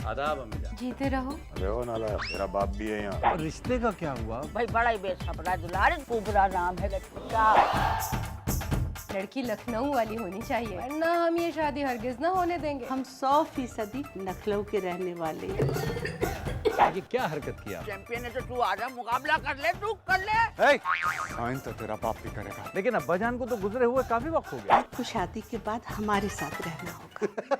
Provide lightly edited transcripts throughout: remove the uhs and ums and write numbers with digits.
आदाब अम्मी जान। जीते रहो। अरे ओ नाला, तेरा बाप भी है यहाँ। और रिश्ते का क्या हुआ? भाई बड़ा ही बेसब्रा दुलारे, कुबरा नाम है लड़की का। लड़की लखनऊ वाली होनी चाहिए, वरना हम ये शादी हरगिज ना होने देंगे। हम 100% लखनऊ के रहने वाले हैं। ये क्या हरकत किया? चैंपियन है तो तू आजा, मुकाबला कर ले, तू कर ले। साइन तो तेरा बाप भी करेगा। लेकिन अब्बा जान को तो गुजरे हुए काफी वक्त हो गया। आपको शादी के बाद हमारे साथ रहना होगा।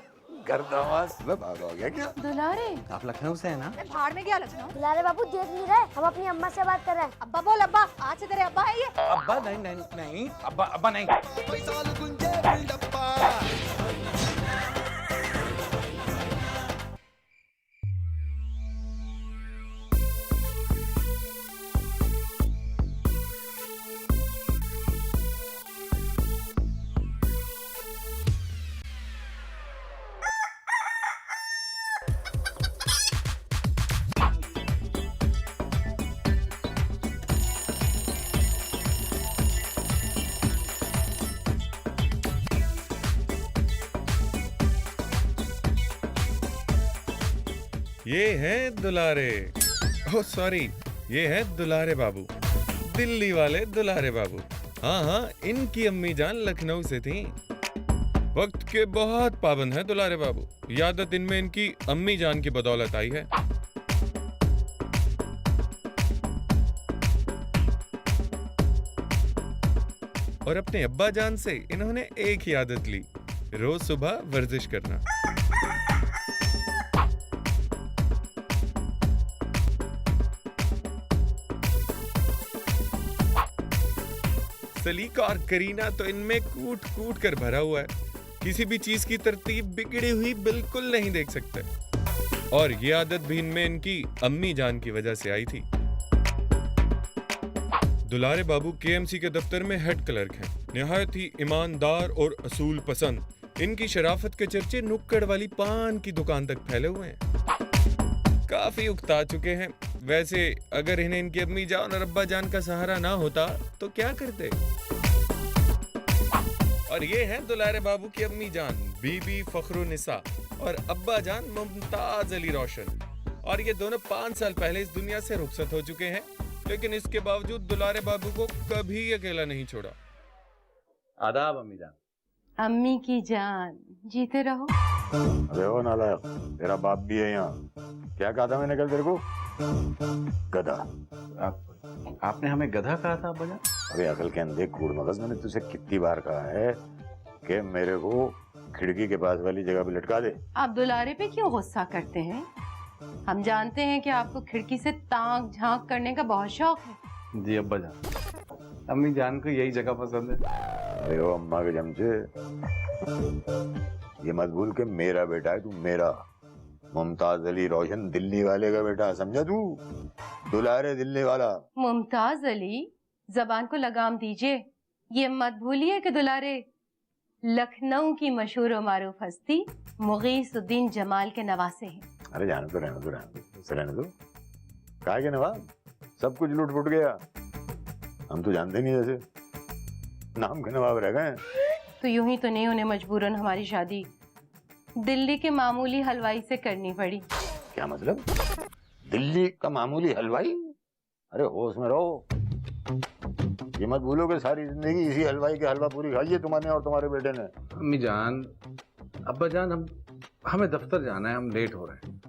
गर्दावास में भाग हो गया क्या? दुलारे, आप लखनऊ से है ना? भाड़ में गया लखनऊ। दुलारे बाबू देख नहीं रहे, हम अपनी अम्मा से बात कर रहे हैं। अब्बा बोल, अब्बा आज से तेरे अब्बा है ये। अब्बा नहीं नहीं नहीं, अब्बा नहीं। ये हैं दुलारे, ओह सॉरी, ये हैं दुलारे बाबू, दिल्ली वाले दुलारे बाबू। हाँ हाँ, इनकी अम्मी जान लखनऊ से थी। वक्त के बहुत पाबंद हैं दुलारे बाबू। ये आदत इनमें इनकी अम्मी जान की बदौलत आई है। और अपने अब्बा जान से इन्होंने एक ही आदत ली, रोज सुबह वर्जिश करना। सलीका और करीना तो इनमें कूट कूट कर भरा हुआ है। किसी भी चीज की तरतीब बिगड़ी हुई बिल्कुल नहीं देख सकते। और ये आदत भी इनमें इनकी अम्मी जान की वजह से आई थी। दुलारे बाबू केएमसी के दफ्तर में हेड क्लर्क हैं। निहायत ही ईमानदार और असूल पसंद। इनकी शराफत के चर्चे नुक्कड़ वाली पान की दुकान तक फैले हुए हैं। काफी उकता चुके हैं। वैसे अगर इन्हें इनकी अम्मी जान और अब्बा जान का सहारा ना होता तो क्या करते। और ये हैं दुलारे बाबू की अम्मी जान बीबी फखरुन्निसा और अब्बा जान मुमताज अली रोशन। और ये दोनों 5 साल पहले इस दुनिया से रुखसत हो चुके हैं, लेकिन इसके बावजूद दुलारे बाबू को कभी अकेला नहीं छोड़ा। आदाब अम्मी जान। अम्मी की जान, जीते रहो। अरे ओ नाला, तेरा बाप भी है यहाँ। क्या कहा था मैंने कल तेरे को? गधा। आपने हमें गधा कहा था अब्बा जान? अरे अकल के अंधे कूड़ मगज, मैंने तुझसे कितनी बार कहा है कि मेरे को खिड़की के पास वाली जगह पे लटका दे। आप दुलारे पे क्यों गुस्सा करते हैं? हम जानते हैं कि आपको खिड़की से ताक झांक करने का बहुत शौक है। जी अब्बा जान, अम्मी जान को यही जगह पसंद है। अरे ओ अम्मा के चमचे, ये मत भूल के मेरा बेटा है तू, मेरा। मुमताज अली रोशन दिल्ली वाले का बेटा, समझा तू? दुलारे दिल्ली वाला। मुमताज अली, जबान को लगाम दीजिए। ये मत भूलिए कि दुलारे लखनऊ की मशहूर और मारूफ हस्ती मुगीसुद्दीन जमाल के नवासे हैं। अरे जाने तो रहने दो, रहने दो। कहा के नवाब, सब कुछ लूट फुट गया। हम तो जानते नहीं, जैसे नाम के नवाब रह गए। तो यूं ही तो नहीं उन्हें मजबूरन हमारी शादी दिल्ली के मामूली हलवाई से करनी पड़ी। क्या मतलब? दिल्ली का मामूली हलवाई? अरे होश में रहो। ये मत भूलो कि सारी जिंदगी इसी हलवाई के हलवा पूरी खाई है तुम्हारे और तुम्हारे बेटे ने। अम्मी जान, अब्बा जान, हमें दफ्तर जाना है, हम लेट हो रहे हैं।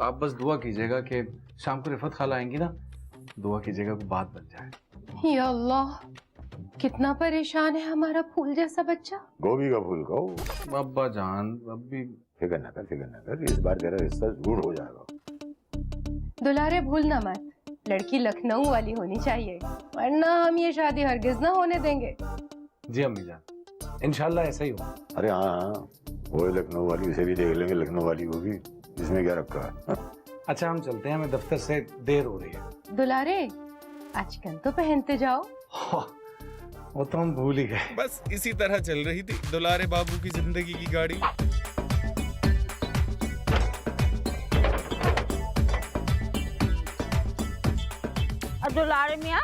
आप बस दुआ कीजिएगा कि शाम को रिफत खाला आएंगी ना, दुआ कीजिएगा कि बात बन जाए। या अल्लाह, कितना परेशान है हमारा फूल जैसा बच्चा। गोभी का फूल खाओ। अब्बा जान, अभी फिक्र न कर, इस बार तेरा रिश्ता जरूर हो जाएगा। दुलारे भूलना मत, लड़की लखनऊ वाली होनी चाहिए, वरना हम ये शादी हरगिज ना होने देंगे। जी अम्मी जान, इंशाल्लाह ऐसा ही हो। अरे हाँ, वो लखनऊ वाली, उसे भी देख लेंगे, लखनऊ वाली होगी, इसमें क्या रखा है। अच्छा हम चलते हैं, हमें दफ्तर से देर हो रही है। दुलारे आजकल तो पहनते जाओ। वो तो हम भूल ही गए। बस इसी तरह चल रही थी दुलारे बाबू की जिंदगी की गाड़ी। दुलारे मियाँ,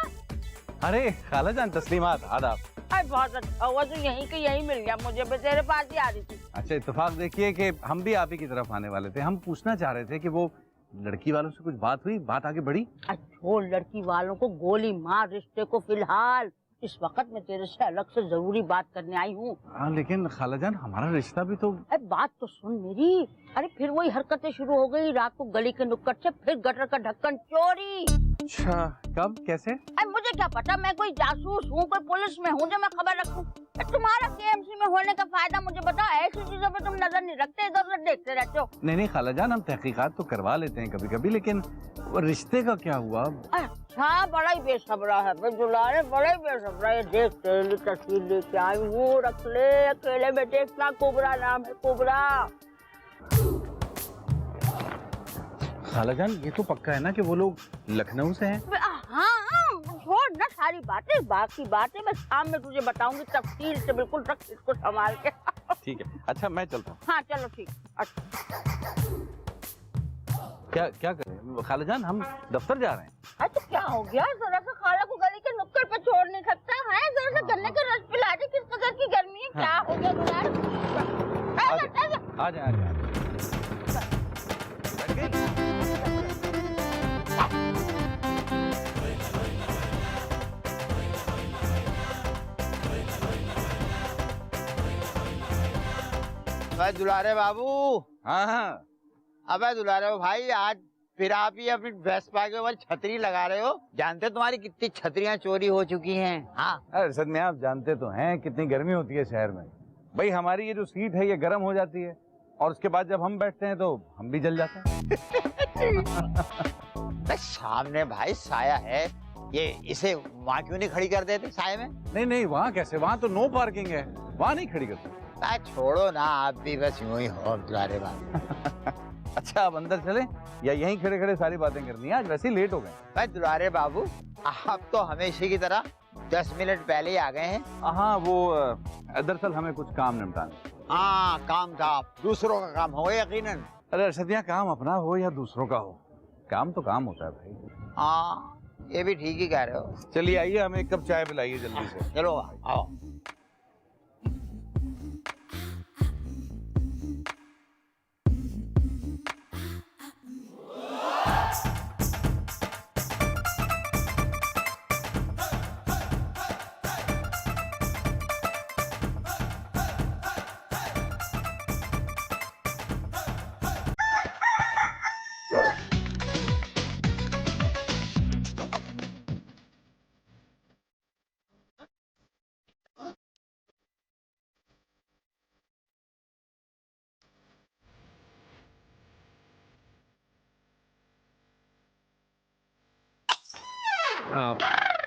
अरे खाला जान, तस्लीमात, आदाब। अरे बहुत अच्छा हुआ तो यहीं के यहीं मिल गया, मुझे भी तेरे पास ही आ रही थी। अच्छा इत्तेफाक देखिए कि हम भी आप ही की तरफ आने वाले थे। हम पूछना चाह रहे थे कि वो लड़की वालों से कुछ बात हुई, बात आगे बढ़ी? छोड़ लड़की वालों को, गोली मार रिश्ते को। फिलहाल इस वक्त मैं तेरे से अलग से जरूरी बात करने आई हूँ। हाँ लेकिन खालाजान हमारा रिश्ता भी तो। अरे बात तो सुन मेरी। अरे फिर वही हरकतें शुरू हो गई, रात को गली के नुक्कड़ से, फिर गटर का ढक्कन चोरी। अच्छा कब कैसे? अरे मुझे क्या पता, मैं कोई जासूस हूँ, कोई पुलिस में हूँ जो मैं खबर रखूँ? तुम्हारा केएमसी में होने का फायदा मुझे बताओ, ऐसी चीजों पे तुम नजर नहीं रखते, इधर उधर देखते रहते हो। नहीं खालाजान, हम तहकीकात तो करवा लेते हैं कभी कभी, लेकिन वो रिश्ते का क्या हुआ? अच्छा बड़ा ही बेसब्रा है दुलारे, बड़ा ही बेसब्रा है। देख तेरे लिए तस्वीर लेके आई हूँ, रख ले अकेले बेटे। इतना कुबरा नाम है, कुबरा। खालाजान ये तो पक्का है ना कि वो लोग लखनऊ से हैं? हाँ छोड़ ना सारी बातें, बाकी बातें मैं शाम में तुझे बताऊंगी तफसील से। बिल्कुल रख इसको संभाल के। ठीक है, अच्छा मैं चलता हूँ। हाँ चलो ठीक। अच्छा क्या करें खालाजान, हम दफ्तर जा रहे हैं। अच्छा क्या हो गया? जरा सा खाला को गली के नुक्कड़ पे छोड़ नहीं सकता है? जरा सा गन्ने का रस पिला दे, किस कदर की गर्मी है। क्या हो गया दुलार? आ जाए। दुलारे बाबू। हाँ अबे दुलारे भाई, आज फिर आप ही अपनी वेस्पा के ऊपर छतरी लगा रहे हो। जानते तुम्हारी कितनी छतरियां चोरी हो चुकी हैं? हाँ अरे सद में आप जानते तो हैं कितनी गर्मी होती है शहर में। भाई हमारी ये जो सीट है ये गर्म हो जाती है, और उसके बाद जब हम बैठते हैं तो हम भी जल जाते हैं। सामने भाई साया है, ये इसे वहाँ क्यों नहीं खड़ी कर देते साये में? नहीं वहाँ कैसे, वहाँ तो नो पार्किंग है, वहाँ नहीं खड़ी करते। छोड़ो ना, आप भी बस यूं ही हो दुलारे बाबू। अच्छा आप अंदर चले या यहीं खड़े खड़े सारी बातें करनी है? आज वैसे ही लेट हो गए। भाई दुलारे बाबू, आप तो हमेशा की तरह 10 मिनट पहले ही आ गए हैं। हाँ वो दरअसल हमें कुछ काम निपटाना। हाँ काम था, दूसरों का काम हो यकीनन। अरे अर्शदिया, काम अपना हो या दूसरों का हो, काम तो काम होता है भाई। हाँ ये भी ठीक ही कह रहे हो। चलिए आइए, हमें एक कप चाय पिलाइए जल्दी से। चलो आओ।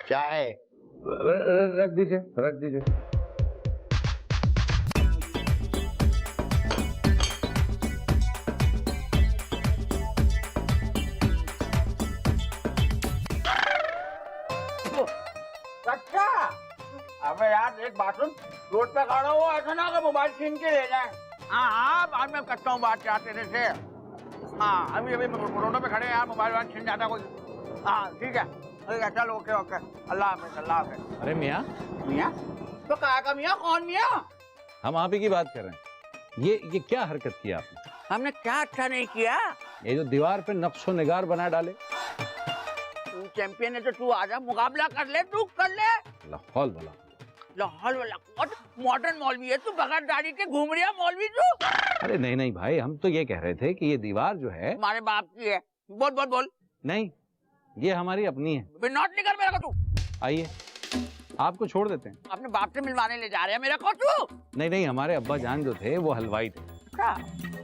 चाय रख दीजिए। अच्छा अबे यार एक बात सुन, रोड पे खड़ा हो, ऐसा ना कि मोबाइल छीन के ले जाए। हाँ बाद में करता हूँ बात चाहते तेरे से। हाँ अभी रोडों पे खड़े यार, मोबाइल वाल छीन जाता कोई। हाँ ठीक है चल ओके। अल्लाह हाफिज। अरे मियाँ तो कहा का मियाँ? कौन मियाँ? हम आप ही की बात कर रहे हैं। ये क्या हरकत की आपने? हमने क्या अच्छा नहीं किया? ये जो दीवार पे नक्शो निगार बना डाले। तू चैंपियन है तो तू आजा, मुकाबला कर ले, तू कर ले। लाहौल वाला मॉडर्न मौलवी है तू, बगैर दाढ़ी के घूम रहा मौलवी तू। अरे नहीं भाई, हम तो ये कह रहे थे कि ये दीवार जो है हमारे बाप की है। बोल। नहीं, ये हमारी अपनी है। नोट नहीं कर मेरा को तू। आइए आपको छोड़ देते हैं। अपने बाप से मिलवाने ले जा रहे हैं मेरा को तू? नहीं, हमारे अब्बा जान जो थे वो हलवाई थे,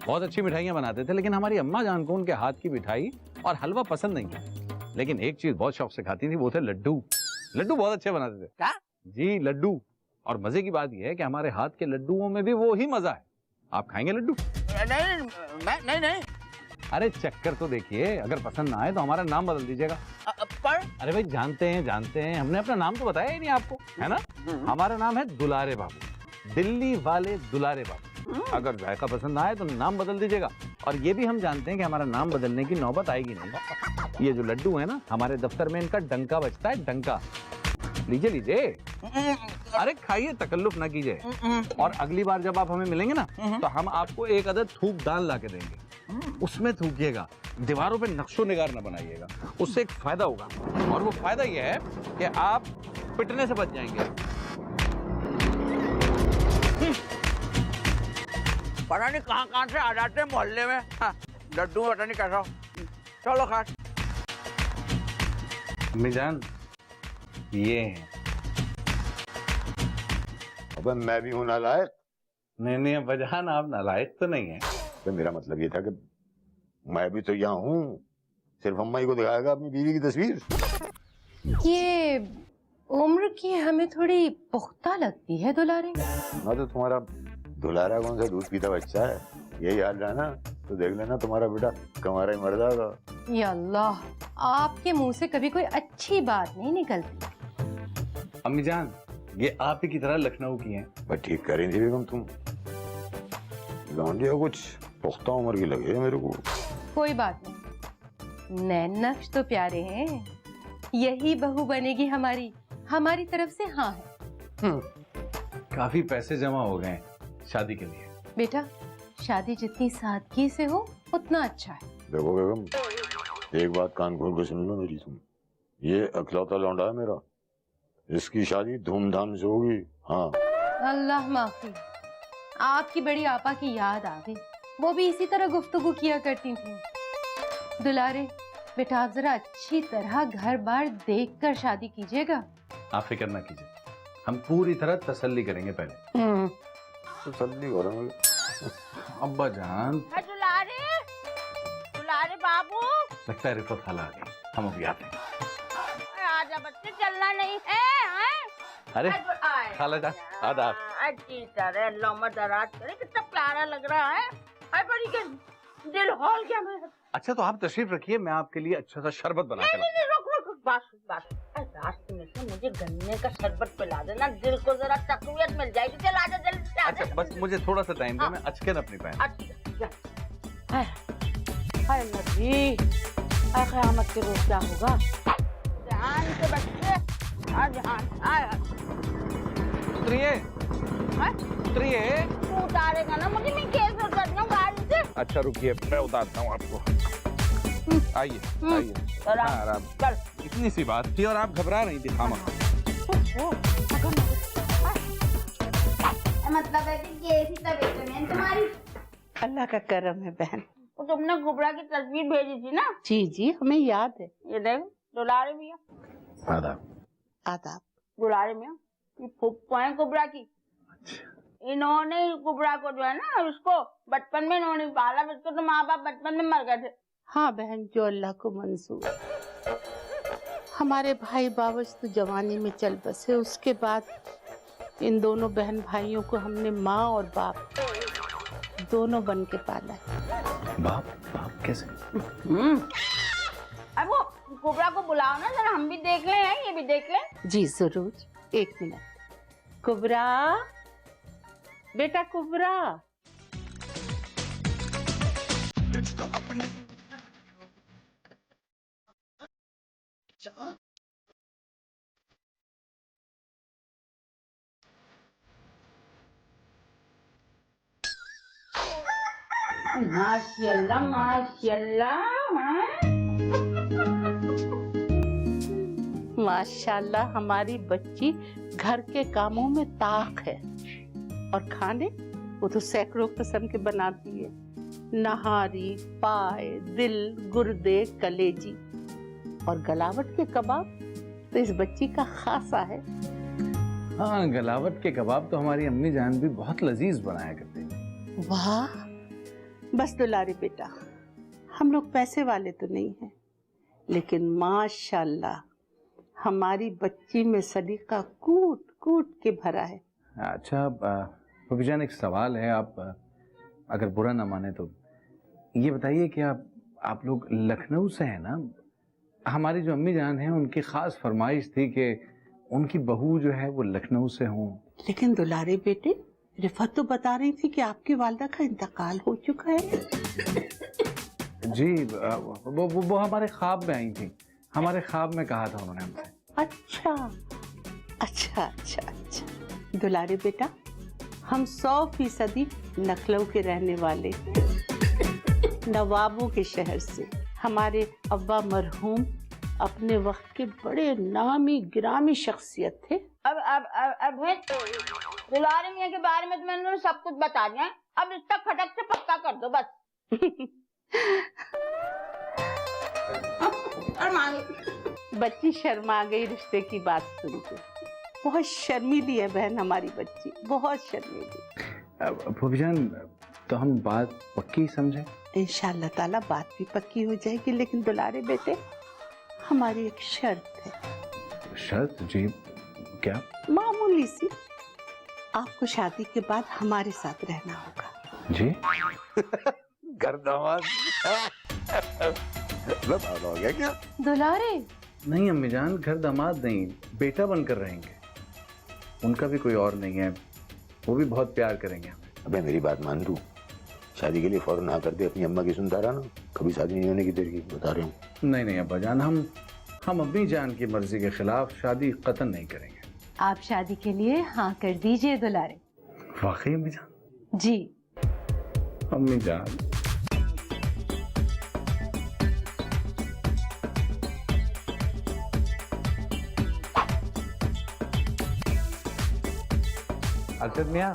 बहुत अच्छी मिठाइयाँ बनाते थे, लेकिन हमारी अम्मा जान को उनके हाथ की मिठाई और हलवा पसंद नहीं था। लेकिन एक चीज बहुत शौक से खाती थी, वो थे लड्डू बहुत अच्छे बनाते थे। क्या? जी लड्डू। और मजे की बात यह है कि हमारे हाथ के लड्डुओं में भी वो ही मजा है। आप खाएंगे लड्डू? नहीं। अरे चक्कर तो देखिए, अगर पसंद ना आए तो हमारा नाम बदल दीजिएगा। पर अरे भाई जानते हैं, हमने अपना नाम तो बताया ही नहीं आपको, है ना? हमारा नाम है दुलारे बाबू, दिल्ली वाले दुलारे बाबू। अगर जायका पसंद ना आए तो नाम बदल दीजिएगा। और ये भी हम जानते हैं कि हमारा नाम बदलने की नौबत आएगी नहीं। ये जो लड्डू है ना, हमारे दफ्तर में इनका डंका बजता है, डंका। लीजिए लीजिए, अरे खाइए, तकल्लुफ ना कीजिए। और अगली बार जब आप हमें मिलेंगे ना तो हम आपको एक अदद थूक दान ला के देंगे, उसमें थूकिएगा, दीवारों पे नक्शो निगार ना बनाइएगा, उससे एक फायदा होगा, और वो फायदा ये है कि आप पिटने से बच जाएंगे। पता नहीं कहाँ से आ जाते हैं मोहल्ले में। हाँ, लड्डू पता नहीं कैसा। चलो खा। अम्मी जान, ये हैं। अबे मैं भी हूं नालायक। नहीं अब्बाजान, आप नालायक तो नहीं है। तो मेरा मतलब ये था कि मैं भी तो यहाँ हूँ, सिर्फ अम्मा ही को दिखाएगा अपनी बीवी की तस्वीर। ये उम्र की हमें थोड़ी पुख्ता लगती है दुलारे। ना तो तुम्हारा दुलारा कौन सा दूध पीता बच्चा है, यही हाल रहा ना तो देख लेना तुम्हारा बेटा कमारा ही मर जाएगा। या अल्लाह, आपके मुंह से कभी कोई अच्छी बात नहीं निकलती। अम्मी जान, ये आप ही की तरह लखनऊ की हैं। बस ठीक कह रही थी बेगम तुम। लौंडिया कुछ पुख्ता उम्र की लगे मेरे को। कोई बात नहीं, नैन नक्श तो प्यारे हैं, यही बहू बनेगी हमारी, हमारी तरफ से हाँ है। काफी पैसे जमा हो गए शादी के लिए। बेटा, शादी जितनी सादगी से हो उतना अच्छा है। देखो बेगम, एक बात कान खोल कर सुन लो मेरी तुम, ये अखलौता लौंडा है मेरा, इसकी शादी धूमधाम से होगी। हाँ। अल्लाह माफी, आपकी बड़ी आपा की याद आ गई, वो भी इसी तरह गुफ्तगू किया करती थी। दुलारे बेटा, आप जरा अच्छी तरह घर बार देख कर शादी कीजिएगा। आप फिक्र ना कीजिए, हम पूरी तरह तसल्ली करेंगे पहले। तसल्ली करेंगे। अब्बा जान, दुलारे, दुलारे बाबू, लगता है रिफत खाला आ गई, हम अभी आते हैं। आजा बच्चे, चलना नहीं है। अरे खाला जान, आदाब। अच्छी तरह लम्बा दराज करे, कितना प्यारा लग रहा है। अरे बड़ी के दिल हॉल क्या मेरा। अच्छा तो आप तशरीफ रखिए, मैं आपके लिए अच्छा सा शरबत बना के नहीं, रुक रुक रुक, बस रास्ते में से मुझे गन्ने का शरबत पिला देना, दिल को जरा तकवीयत मिल जाएगी। चल आजा जल्दी से आजा। अच्छा बस मुझे थोड़ा सा टाइम दे, मैं अचके न अपनी पहन। अच्छा, हाय नबी, हाय क़यामत के रोज़ क्या होगा। ध्यान से बच्चे, उतरिए, उतरिए। तू उतारेगा ना मुझे, मैं कैसे उतरती हूँ गाड़ी से। अच्छा रुकिए, मैं उतारता हूँ आपको। आइए आइए, आराम। चल। इतनी सी बात थी और आप घबरा रही थी खामा। मतलब है कि कैसी तबीयत है तुम्हारी? अल्लाह का करम है बहन। तो तुमने कुबरा की तस्वीर भेजी थी ना? जी जी, हमें याद है। ये देख, दुलारे मियाँ। आदाब। आदाब। दुलारे मियाँ, ये फुप्पो है कुबरा की। इन्होंने कुबरा को जो है ना, उसको बचपन में इन्होंने पाला, इसको तो माँ बाप बचपन में मर गए थे। हाँ बहन, जो अल्लाह को मंजूर। हमारे भाई बावज तो जवानी में चल बसे, उसके बाद इन दोनों बहन भाइयों को हमने माँ और बाप दोनों बन के पाला है। बाप कैसे? अब वो कुबरा को बुलाओ ना जरा, हम भी देख लें, ये भी देख लें। जी जरूर, एक मिनट। कुबरा, बेटा कुबरा। माशाल्लाह माशाल्लाह। माशाल्लाह, हमारी बच्ची घर के कामों में ताक है, और खाने वो तो सैकड़ों किस्म के बनाती है। नहारी, पाए, दिल, गुर्दे, कलेजी और गलावट के कबाब तो इस बच्ची का खासा है। हाँ, गलावट के कबाब तो हमारी अम्मी जान भी बहुत लजीज बनाया करती है। वाह, बस दुलारे बेटा, हम लोग पैसे वाले तो नहीं हैं, लेकिन माशाल्लाह हमारी बच्ची में सलीका कूट कूट के भरा है। अच्छा भाभी जान, एक सवाल है, आप अगर बुरा ना माने तो ये बताइए कि आप लोग लखनऊ से हैं ना? हमारी जो अम्मी जान हैं उनकी खास फरमाइश थी कि उनकी बहू जो है वो लखनऊ से हो। लेकिन दुलारे बेटे, रिफत तो बता रही थी कि आपकी वालदा का इंतकाल हो चुका है। जी, वो हमारे ख्वाब में आई थी, हमारे ख्वाब में कहा था उन्होंने हमसे। अच्छा, अच्छा अच्छा अच्छा दुलारे बेटा, हम 100% लखनऊ के रहने वाले, नवाबों के शहर से। हमारे अब्बा मरहूम अपने वक्त के बड़े नामी गिरामी शख्सियत थे। अब दुलारे मियाँ के बारे में तो मैंने सब कुछ बता दिया है। अब इसका खटक से पक्का कर दो बस। बच्ची शर्मा गई रिश्ते की बात सुन के। बहुत शर्मीली है बहन हमारी बच्ची, बहुत शर्मीली। भूपीजान, तो हम बात पक्की समझे? इंशाअल्लाह ताला बात भी पक्की हो जाएगी, लेकिन दुलारे बेटे हमारी एक शर्त है। शर्त? जी क्या? मामूली सी। आपको शादी के बाद हमारे साथ रहना होगा। जी? घर दामाद हो गया क्या? दुलारे, नहीं अम्मी जान, घर दामाद नहीं, बेटा बनकर रहेंगे। उनका भी कोई और नहीं है, वो भी बहुत प्यार करेंगे हमें। अबे मेरी बात मान तू, शादी के लिए फौरन हाँ कर दे। अपनी अम्मा की सुनता रहा ना, कभी शादी नहीं होने की तेरी बता रहे हूँ। नहीं नहीं अब्बा जान, हम अम्मी जान की मर्जी के खिलाफ शादी कतई नहीं करेंगे। आप शादी के लिए हाँ कर दीजिए दुलारे। वाकई अम्मी जान? जी। अम्मी जान, अरशद मियाँ,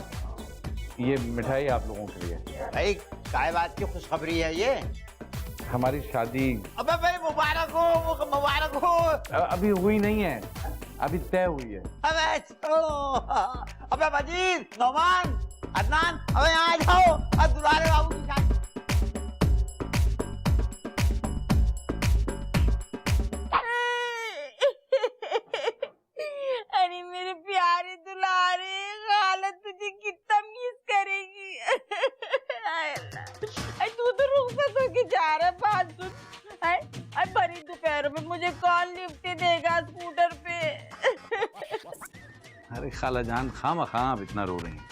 ये मिठाई आप लोगों के लिए। भाई काय बात की खुशखबरी है ये? हमारी शादी अबे भाई मुबारक हो, मुबारक हो। अभी हुई नहीं है, अभी तय हुई है। अबे छोड़ो, अबे वजीर, नौमान, अदनान, अबे यहाँ आ जाओ। अब दुलारे बाबू की शादी। अरे मेरे प्यारे दुलारे, हालत तुझे कितना मिस करेगी। अरे तू तो रुखसत होके जा रहा है, बात सुन। अरे भरी दोपहर में मुझे कौन लिफ्ट देगा स्कूटर पे? अरे खाला जान, खामखा आप इतना रो रही हैं।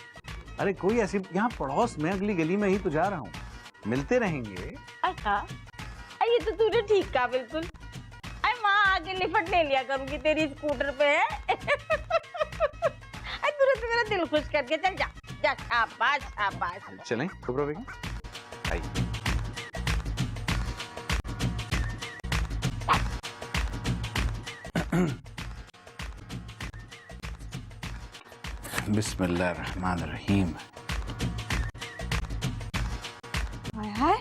अरे कोई ऐसी, यहाँ पड़ोस में अगली गली में ही तो जा रहा हूँ, मिलते रहेंगे। अच्छा, ये तो तूने ठीक कहा बिल्कुल। अरे माँ आगे लिफ्ट ले लिया करूंगी तेरी स्कूटर पे। अरे तूने तो मेरा दिल खुश करके चल जा जा। शाबाश शाबाश। चलें कुबरा बेगम, आइए। बिस्मिल्लाहिर्रहमानिर्रहीम। हाय,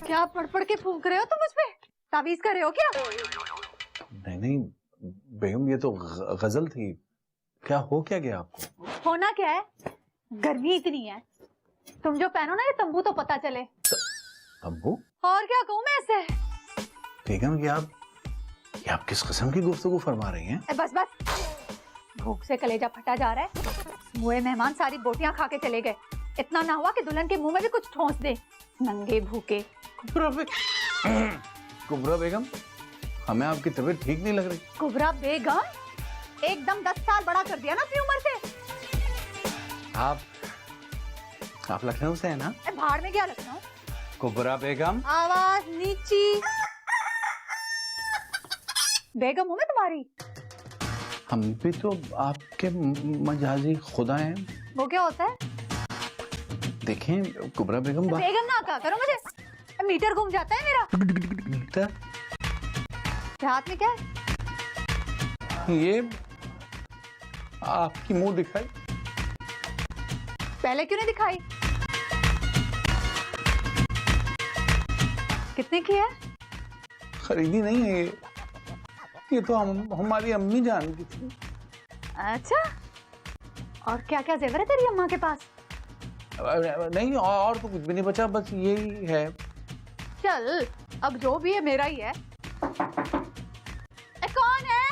क्या पढ़ के फूंक रहे हो तुम उस पे? तावीज कर रहे हो क्या? नहीं नहीं बेगम, ये तो गजल थी। क्या हो क्या गया आपको? होना क्या है, गर्मी इतनी है, तुम जो पहनो ना ये तंबू तो पता चले। तंबू? और क्या कहूँ मैं इससे? बेगम ये आप किस किस्म की गुफ्तगू फरमा रही हैं? बस बस, भूख से कलेजा फटा जा रहा है। मुए मेहमान सारी बोटियां खा के चले गए, इतना ना हुआ कि दुल्हन के मुंह में भी कुछ ठोंस दे। नंगे भूखे। कुबरा बेगम, हमें आपकी तबीयत ठीक नहीं लग रही। कुबरा बेगम? एकदम 10 साल बड़ा कर दिया ना अपनी उम्र से। आप लखनऊ से हैं ना? भाड़ में क्या लखनऊ? कुबरा बेगम, आवाज नीची। बेगम हूँ मैं तुम्हारी। हम भी तो आपके मजाजी खुदा हैं। वो क्या होता है? देखें कुबरा बेगम, बेगम ना कहा करो मुझे, मीटर घूम जाता है मेरा। मीटर? हाथ में क्या है? ये आपकी मुंह दिखाई। पहले क्यों नहीं दिखाई? कितने की है? खरीदी नहीं है ये तो हमारी अम्मी जान की थी। अच्छा, और क्या क्या जेवर है तेरी अम्मा के पास? नहीं, और तो कुछ भी नहीं बचा, बस यही है। चल, अब जो भी है मेरा ही है। कौन है?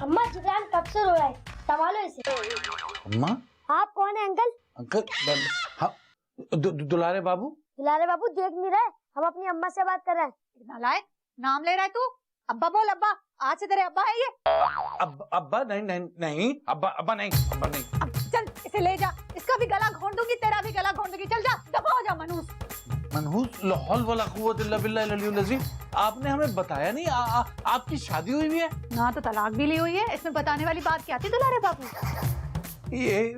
अम्मा जुलान कब से रो रहा है, संभालो इसे। अम्मा? आप कौन है अंकल? अंकल? हाँ, दुलारे बाबू। दुलारे बाबू देख नहीं रहे, हम अपनी अम्मा से बात कर रहे हैं। नालायक, नाम ले रहा है तू? अब्बा बोल अब्बा, आज से तेरे अब्बा है ये। अब्बा नहीं नहीं नहीं, अब्बा नहीं, अब्बा नहीं। अब चल इसे ले जा, इसका भी गला घोंट दूंगी, तेरा भी गला घोंट दूंगी। चल जा, दफा हो जा मनूस। मनहूस लाहौल वाला कुव्वत इल्ला बिल्लाह अल-अलीयुल अज़ीम, आपने हमें बताया नहीं आपकी शादी हुई भी है? ना तो तलाक भी ली हुई है, इसमें बताने वाली बात क्या थी दुलारे बाबू? ये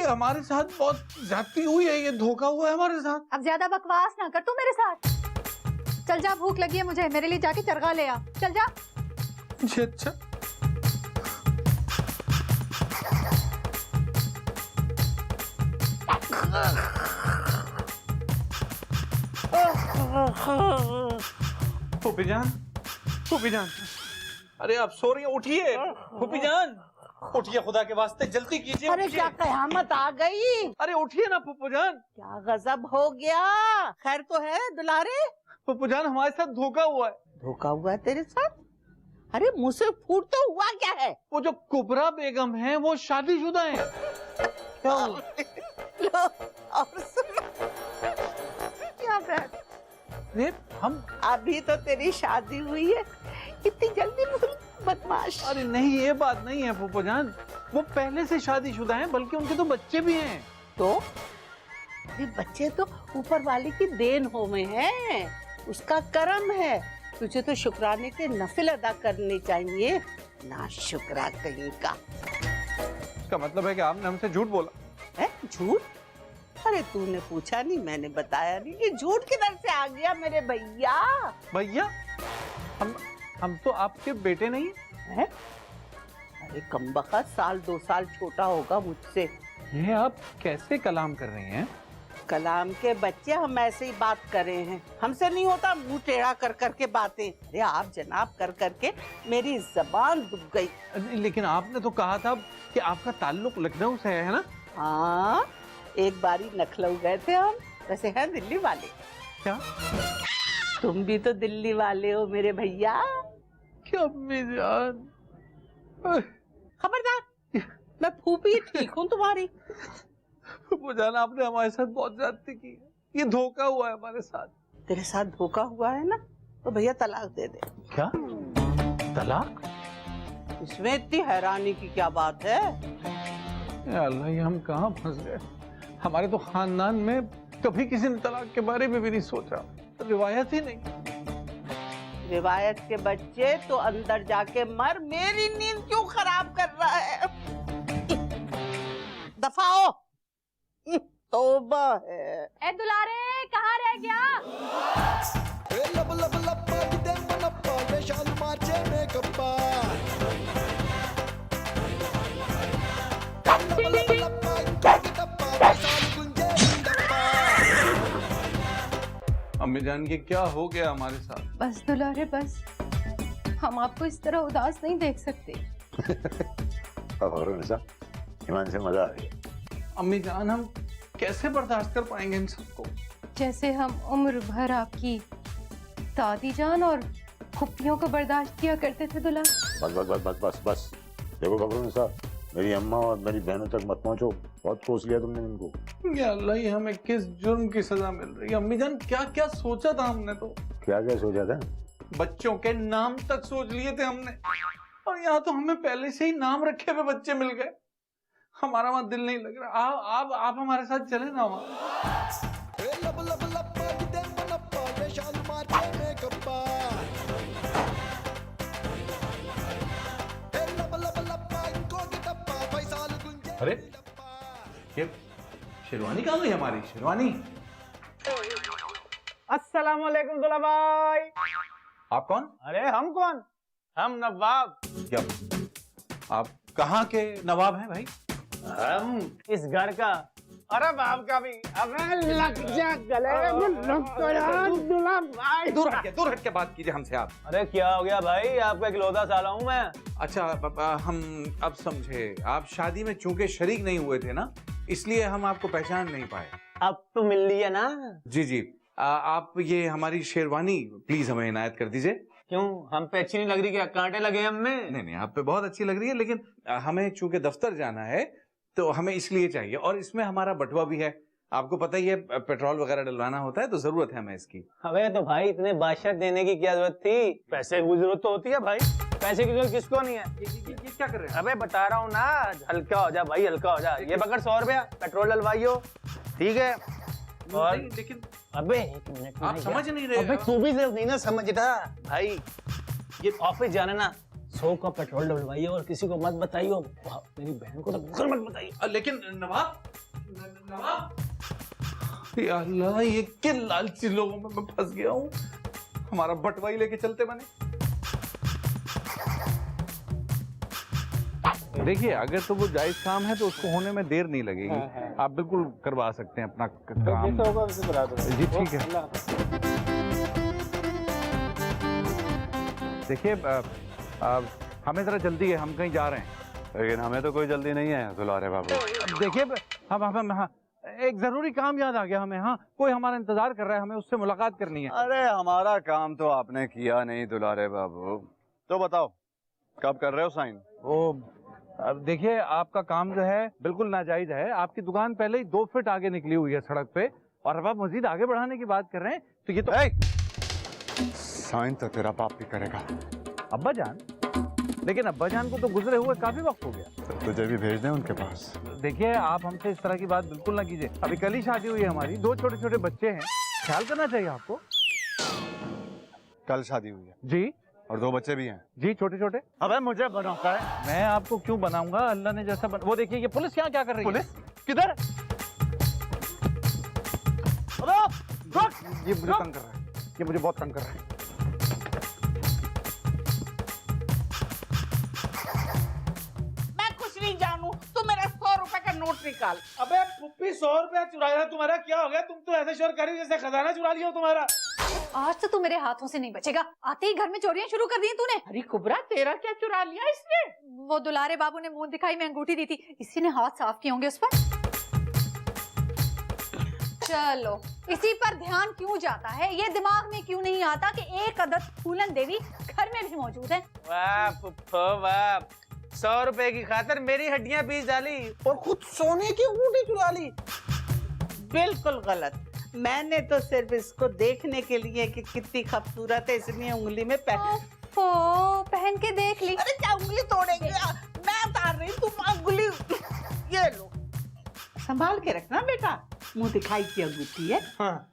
हमारे साथ बहुत ज्यादती हुई है, ये धोखा हुआ है हमारे साथ। अब ज्यादा बकवास ना कर तू मेरे साथ। चल जा, भूख लगी है मुझे, मेरे लिए जाके चरगा ले आ। चल जा। जी अच्छा। फूफी जान, अरे आप सो रही हैं, उठिए फूफी जान, उठिए खुदा के वास्ते, जल्दी कीजिए। अरे क्या कयामत आ गई। अरे उठिए ना फूफू जान। क्या गजब हो गया। खैर तो है दुलारे? फूफू जान हमारे साथ धोखा हुआ है। धोखा हुआ है तेरे साथ? अरे मुंह से फूट तो हुआ क्या है? वो जो कुबरा बेगम है वो शादीशुदा है। क्या हुआ? लो और सुनो। क्या बात? अरे हम अभी तो तेरी शादी हुई है, इतनी जल्दी बोल बदमाश। अरे नहीं, ये बात नहीं है फूफू जान, वो पहले से शादीशुदा हैं, बल्कि उनके तो बच्चे भी हैं। तो अरे बच्चे तो ऊपर वाले की देन हो में है, उसका करम है। तुझे तो शुक्राने के नफिल अदा करने चाहिए, ना शुक्रा कहीं का। इसका मतलब है कि आपने हमसे झूठ बोला है? झूठ? अरे तूने पूछा नहीं, मैंने बताया नहीं, ये झूठ किधर से आ गया मेरे भैया? भैया? हम तो आपके बेटे नहीं है? अरे कमबख्त साल 2 साल छोटा होगा मुझसे। ये आप कैसे कलाम कर रही हैं? कलाम के बच्चे, हम ऐसे ही बात कर रहे हैं, हमसे नहीं होता मुंह टेढ़ा कर करके बातें। अरे आप जनाब कर करके मेरी जबान दुब गई। लेकिन आपने तो कहा था कि आपका ताल्लुक लखनऊ से है ना? हाँ, एक बारी लखनऊ गए थे हम, वैसे हैं दिल्ली वाले। क्या? तुम भी तो दिल्ली वाले हो मेरे भैया। क्या अम्मी जान? खबरदार, मैं फूफी ठीक हूँ तुम्हारी। वो जान, आपने हमारे साथ बहुत ज्यादती की है, ये धोखा हुआ है हमारे साथ। तेरे साथ धोखा हुआ है ना, तो भैया तलाक दे दे। क्या? तलाक? इसमें इतनी हैरानी की क्या बात है? या अल्लाह, ये हम कहाँ फंस गए। हमारे तो खानदान में कभी किसी ने तलाक के बारे में भी नहीं सोचा, रिवायत ही नहीं। रिवायत के बच्चे तो अंदर जाके मर, मेरी नींद क्यों खराब कर रहा है? दफाओ, तौबा है। ए दुलारे, कहाँ रह गया? अम्मी जान, ये क्या हो गया हमारे साथ? बस दुलारे बस, हम आपको इस तरह उदास नहीं देख सकते। ईमान से मजा आ गया। अम्मी जान, हम कैसे बर्दाश्त कर पाएंगे इन सबको? जैसे हम उम्र भर आपकी दादी जान और फुप्पियों को बर्दाश्त किया करते थे दुला। बस बस बस बस बस बस। देखो खबरों साहब, मेरी अम्मा और मेरी बहनों तक मत पहुंचो, बहुत कोस लिया तुमने इनको। या अल्लाह, ये हमें किस जुर्म की सजा मिल रही है? अम्मी जान, क्या क्या सोचा था हमने तो? क्या क्या सोचा था? बच्चों के नाम तक सोच लिए थे हमने, और यहाँ तो हमें पहले से ही नाम रखे हुए बच्चे मिल गए। हमारा वहाँ दिल नहीं लग रहा। आप हमारे साथ चले ना वहाँ। अरे ये शेरवानी कहाँ गई हमारी शेरवानी? अस्सलाम वालेकुम दुला भाई। आप कौन? अरे हम कौन? हम नवाब। क्या आप कहाँ के नवाब हैं भाई? हम इस घर का, अरे बाप का भी। अबे लग जा गले में, लग तो यार दुला भाई। दूर हट के बात कीजिए हमसे आप। अरे क्या हो गया भाई, आपका इकलौता साला हूँ मैं। अच्छा पापा, हम अब समझे, आप शादी में चूंकि शरीक नहीं हुए थे ना, इसलिए हम आपको पहचान नहीं पाए। अब तो मिल लिया ना? जी जी। आप ये हमारी शेरवानी प्लीज हमें इनायत कर दीजिए। क्यों, हम पे अच्छी नहीं लग रही? क्या कांटे लगे हम में? नहीं, आप पे बहुत अच्छी लग रही है, लेकिन हमें चूंकि दफ्तर जाना है तो हमें इसलिए चाहिए, और इसमें हमारा बटुआ भी है। आपको पता ही है, पेट्रोल वगैरह डलवाना होता है, तो जरूरत है हमें इसकी। अबे तो भाई, इतने बादशाह देने की क्या जरूरत थी? पैसे की जरूरत तो होती है भाई, पैसे की जरूरत किसको नहीं है? ये क्या कर रहे हैं? अबे बता रहा हूँ ना, हल्का हो जा भाई, हल्का हो जा। ये पकड़ 100 रुपया पेट्रोल डलवाइयो, ठीक है? और लेकिन अबे एक मिनट आप समझ नहीं रहे। अबे तू भी नहीं ना समझता भाई, ये ऑफिस जाना ना 100 का पेट्रोल डलवाइए और किसी को मत बताइए, मेरी बहन को तो बिल्कुल मत बताइए। लेकिन नवाब या अल्लाह, ये किन लालची लोगों में मैं फंस गया हूँ। हमारा बटवा ही लेके चलते बने। देखिए अगर तो वो जायज काम है तो उसको होने में देर नहीं लगेगी। आप बिल्कुल करवा सकते हैं अपना काम। जी ठीक है। देखिए हमें जरा जल्दी है, हम कहीं जा रहे हैं। लेकिन हमें तो कोई जल्दी नहीं है दुलारे बाबू। देखिए हम हाँ, एक जरूरी काम याद आ गया हमें। हाँ, कोई हमारा इंतजार कर रहा है, हमें उससे मुलाकात करनी है। अरे हमारा काम तो आपने किया नहीं दुलारे बाबू, तो बताओ कब कर रहे हो साइन? अब देखिए आपका काम जो है बिल्कुल नाजायज है। आपकी दुकान पहले ही 2 फीट आगे निकली हुई है सड़क पे, और अब आप मजीद आगे बढ़ाने की बात कर रहे हैं तो ये तो साइन तो तेरा बाप भी करेगा। अब्बा जान, लेकिन अब्बा जान को तो गुजरे हुए काफी वक्त हो गया। तो तुझे भी भेज दें उनके पास? देखिए आप हमसे इस तरह की बात बिल्कुल ना कीजिए। अभी कल ही शादी हुई है हमारी, 2 छोटे छोटे बच्चे हैं, ख्याल करना चाहिए आपको। कल शादी हुई है जी, और 2 बच्चे भी हैं जी छोटे छोटे। अबे मुझे बनाता है। मैं आपको क्यों बनाऊंगा, अल्लाह ने जैसा वो देखिए ये पुलिस यहाँ क्या कर रही है? पुलिस किधर? ये मुझे तंग कर रहा है, ये मुझे बहुत तंग कर रहा है। मैं कुछ नहीं जानू, तू मेरा 100 रुपए का नोट निकाल। अबे पुप्पी 100 रुपया चुराया तुम्हारा क्या हो गया? तुम तो ऐसे शोर करी जैसे खजाना चुरा लिया हो तुम्हारा। आज तो तू मेरे हाथों से नहीं बचेगा। आते ही घर में चोरियां शुरू कर दी तूने। अरे कुबरा, तेरा क्या चुरा लिया इसने? वो दुलारे बाबू ने मुंह दिखाई में अंगूठी दी थी, इसी ने हाथ साफ किए होंगे उस पर। चलो, इसी पर ध्यान क्यों जाता है? ये दिमाग में क्यों नहीं आता कि एक अदद फूलन देवी घर में भी मौजूद है? वाह पुप्पो वाह, 100 रुपए की खातिर मेरी हड्डियां पीस डाली और खुद सोने की अंगूठी चुरा ली। बिल्कुल गलत। मैंने तो सिर्फ इसको देखने के लिए कि कितनी खूबसूरत है इसलिए उंगली में पहन के देख ली। अरे क्या उंगली तोड़ेंगे? मैं उतार रही, तुम उंगली। ये लो, संभाल के रखना बेटा, मुंह दिखाई की अंगूठी है। हाँ।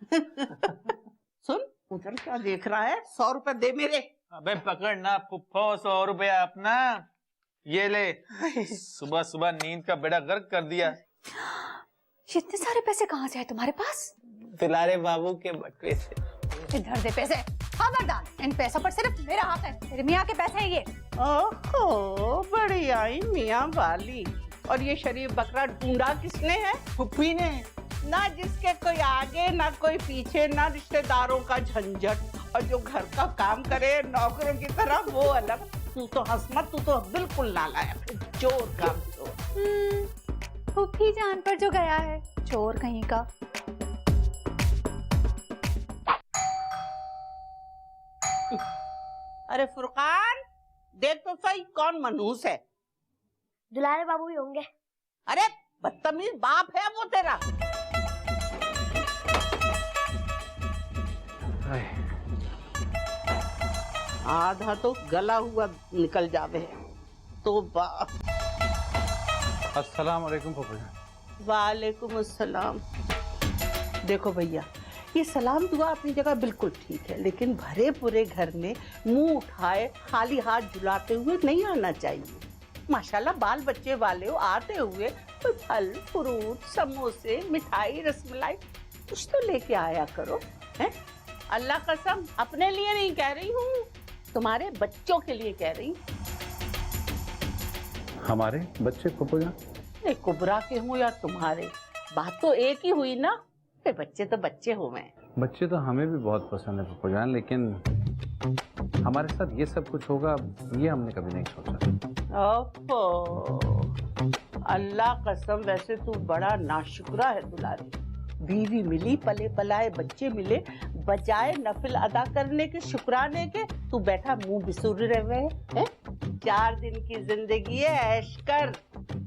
सुन, उधर क्या देख रहा है? 100 रुपए दे मेरे। अबे पकड़ना पुप्पो 100 रुपया अपना, ये ले। सुबह सुबह नींद का बेड़ा गर्क कर दिया। इतने सारे पैसे कहाँ से आए तुम्हारे पास? दुलारे बाबू के बटुए से। इधर दे पैसे। खबरदार, इन पैसों पर सिर्फ मेरा हाथ है। मेरे मियाँ के पैसे हैं ये। ओहो, बड़ी आई मियाँ वाली। और ये शरीफ बकरा ढूंढा किसने है? पुप्पी ने। ना जिसके कोई आगे ना कोई पीछे, ना रिश्तेदारों का झंझट, और जो घर का काम करे नौकरों की तरह वो अलग। तू तो हंस मत, तू तो बिल्कुल नालायक, चोर काम चोर। फूफी जान पर जो गया है, चोर कहीं का। अरे फुरकान, देख तो सही कौन मनहूस है। दुलारे बाबू ही होंगे। अरे बदतमीज बाप है वो तेरा। आधा तो गला हुआ निकल जावे है तो बाप। अस्सलाम वालेकुम फूफा जान। वालेकुम अस्सलाम। देखो भैया, ये सलाम दुआ अपनी जगह बिल्कुल ठीक है, लेकिन भरे पूरे घर में मुंह उठाए खाली हाथ झुलाते हुए नहीं आना चाहिए। माशाल्लाह बाल बच्चे वाले हो, आते हुए कोई फल फ्रूट समोसे मिठाई रसमलाई कुछ तो लेके आया करो। हैं? अल्लाह कसम अपने लिए नहीं कह रही हूँ, तुम्हारे बच्चों के लिए कह रही हूँ। हमारे बच्चे फूफा जान? नहीं, कुबरा के हूँ या तुम्हारे, बात तो एक ही हुई ना। बच्चे तो बच्चे हो। मैं बच्चे तो हमें भी बहुत पसंद है फूफा जान, लेकिन हमारे साथ ये सब कुछ होगा ये हमने कभी नहीं सोचा। ओहो, अल्लाह कसम वैसे तू बड़ा नाशुक्रा है दुलारे। बीवी मिली, पले पलाए बच्चे मिले, बजाय नफिल अदा करने के शुक्राने के तू बैठा मुंह बिसुर रहे हैं। 4 दिन की जिंदगी है, ऐश कर।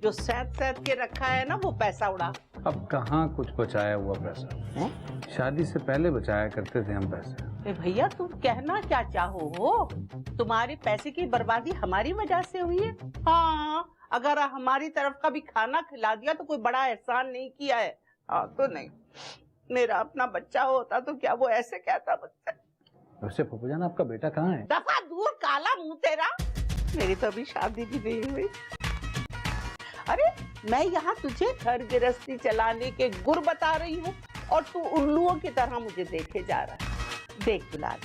जो सैद सैद के रखा है ना वो पैसा उड़ा। अब कहाँ कुछ बचाया हुआ पैसा है? शादी से पहले बचाया करते थे हम पैसे। भैया तुम कहना क्या चाहो हो? तुम्हारी पैसे की बर्बादी हमारी वजह से हुई है। हाँ, अगर हमारी तरफ का भी खाना खिला दिया तो कोई बड़ा एहसान नहीं किया है। हाँ तो नहीं मेरा अपना बच्चा होता तो क्या वो ऐसे कहता मुझसे? वैसे फूफा जान आपका बेटा कहाँ है? दफा दूर, काला मुंह तेरा। मेरी तो अभी शादी भी नहीं हुई। अरे मैं यहाँ तुझे घर गृहस्थी चलाने के गुर बता रही हूँ और तू उल्लुओं की तरह मुझे देखे जा रहा है। देख दुलार,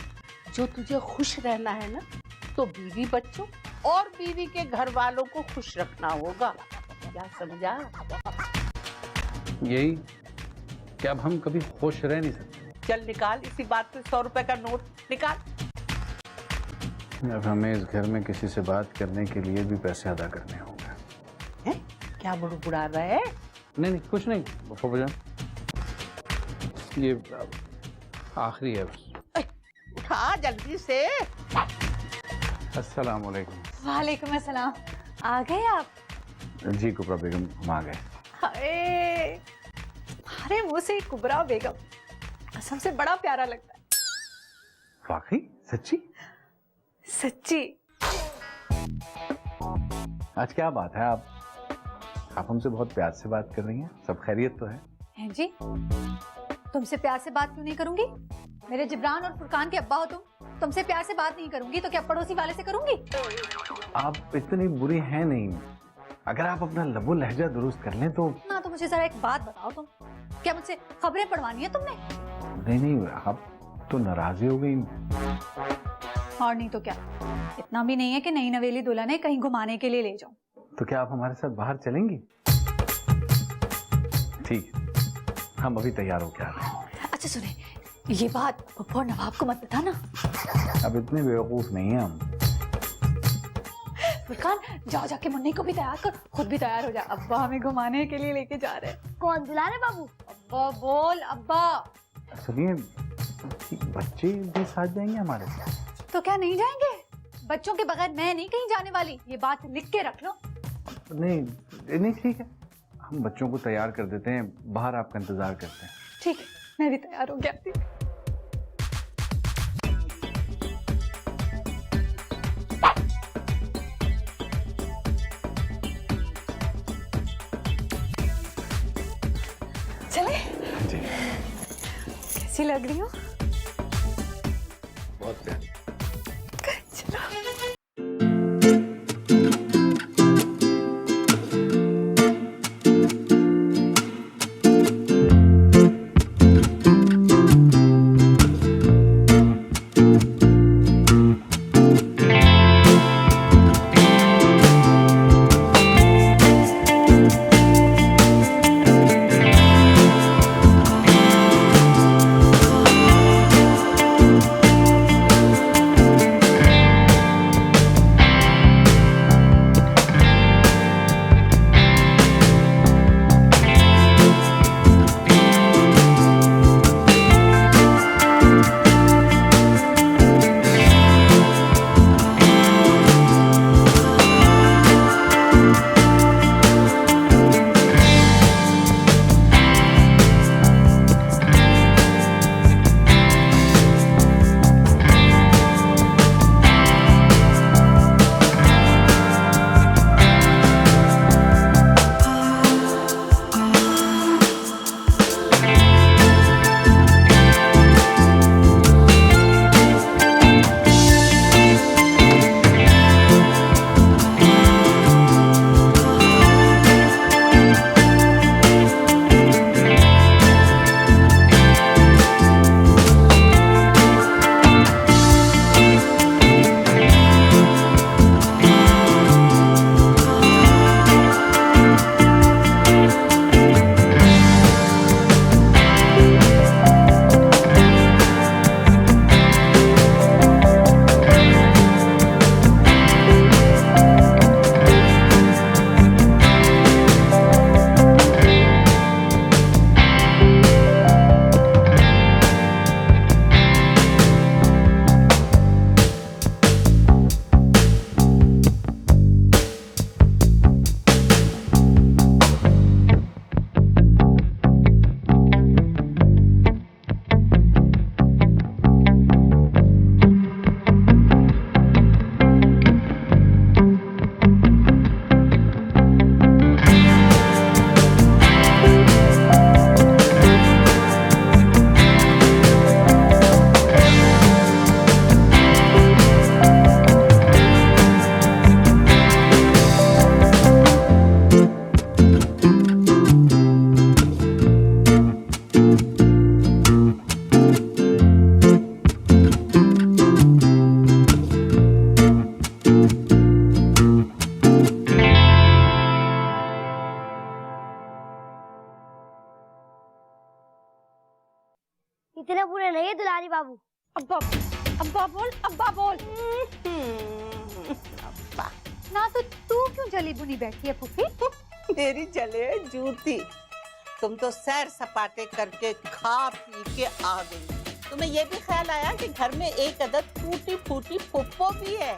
जो तुझे खुश रहना है ना, तो बीवी बच्चों और बीवी के घर वालों को खुश रखना होगा। क्या समझा? यही कि अब हम कभी खुश रह नहीं सकते। चल निकाल इसी बात पे 100 रुपए का नोट निकाल। अब हमें इस घर में किसी से बात करने के लिए भी पैसे अदा करने होंगे। हैं? क्या बुड़बुड़ा रहा है? नहीं कुछ नहीं फूफा जान, ये आखिरी है बस। उठा जल्दी से। अस्सलाम वालेकुम। वालेकुम अस्सलाम। आ गए आप? जी कुबरा बेगम, हम आ गए। अरे अरे मुँह से कुबरा बेगम सबसे बड़ा प्यारा लगता है। वाकई? सच्ची? सच्ची। आज क्या बात है, आप हमसे बहुत प्यार से बात कर रही हैं? सब खैरियत तो है? हैं जी, तुमसे प्यार से बात क्यों नहीं करूंगी? मेरे जिब्रान और फुरकान के अब्बा हो तुम। तुमसे प्यार से बात नहीं करूंगी तो क्या पड़ोसी वाले से करूंगी? आप इतनी बुरी हैं नहीं। अगर आप अपना लबो लहजा दुरुस्त कर लें तो। ना तो मुझे जरा एक बात बताओ, तुम क्या मुझसे खबरें पढ़वानी है तुमने? नहीं, आप तो नाराज हो गई। और नहीं तो क्या, इतना भी नहीं है कि नई नवेली दुल्हन है कहीं घुमाने के लिए ले जाऊं। तो क्या आप हमारे साथ बाहर चलेंगी? ठीक, हम अभी तैयार हो क्या रहे हैं। अच्छा सुने, ये बात पप्पू और नवाब को मत बताना। अब इतने बेवकूफ नहीं है हम। फुरकान, जाओ जाके मुन्नी को भी तैयार कर, खुद भी तैयार हो जा। अब्बा हमें घुमाने के लिए लेके जा रहे हैं। कौन दुलारे बाबू? अब्बा बोल अब्बा। सुनिए, बच्चे भी साथ जाएंगे हमारे साथ? तो क्या नहीं जाएंगे? बच्चों के बगैर मैं नहीं कहीं जाने वाली, ये बात लिख के रख लो। नहीं ठीक है, हम बच्चों को तैयार कर देते हैं, बाहर आपका इंतजार करते हैं। ठीक है, मैं भी तैयार हो गया थी। चले? जी। कैसी लग रही हो? बहुत प्यारी। चलो। इतने बुरे नहीं है दुलारी बाबू। अब्बा, अब्बा बोल, अब्बा बोल। अब्बा ना तो तू क्यों जली बुनी बैठी है पुप्पी? मेरी जले जूती, तुम तो सैर सपाटे करके खा पी के आ गई। तुम्हें ये भी ख्याल आया कि घर में एक अदद टूटी फूटी फुप्पो भी है,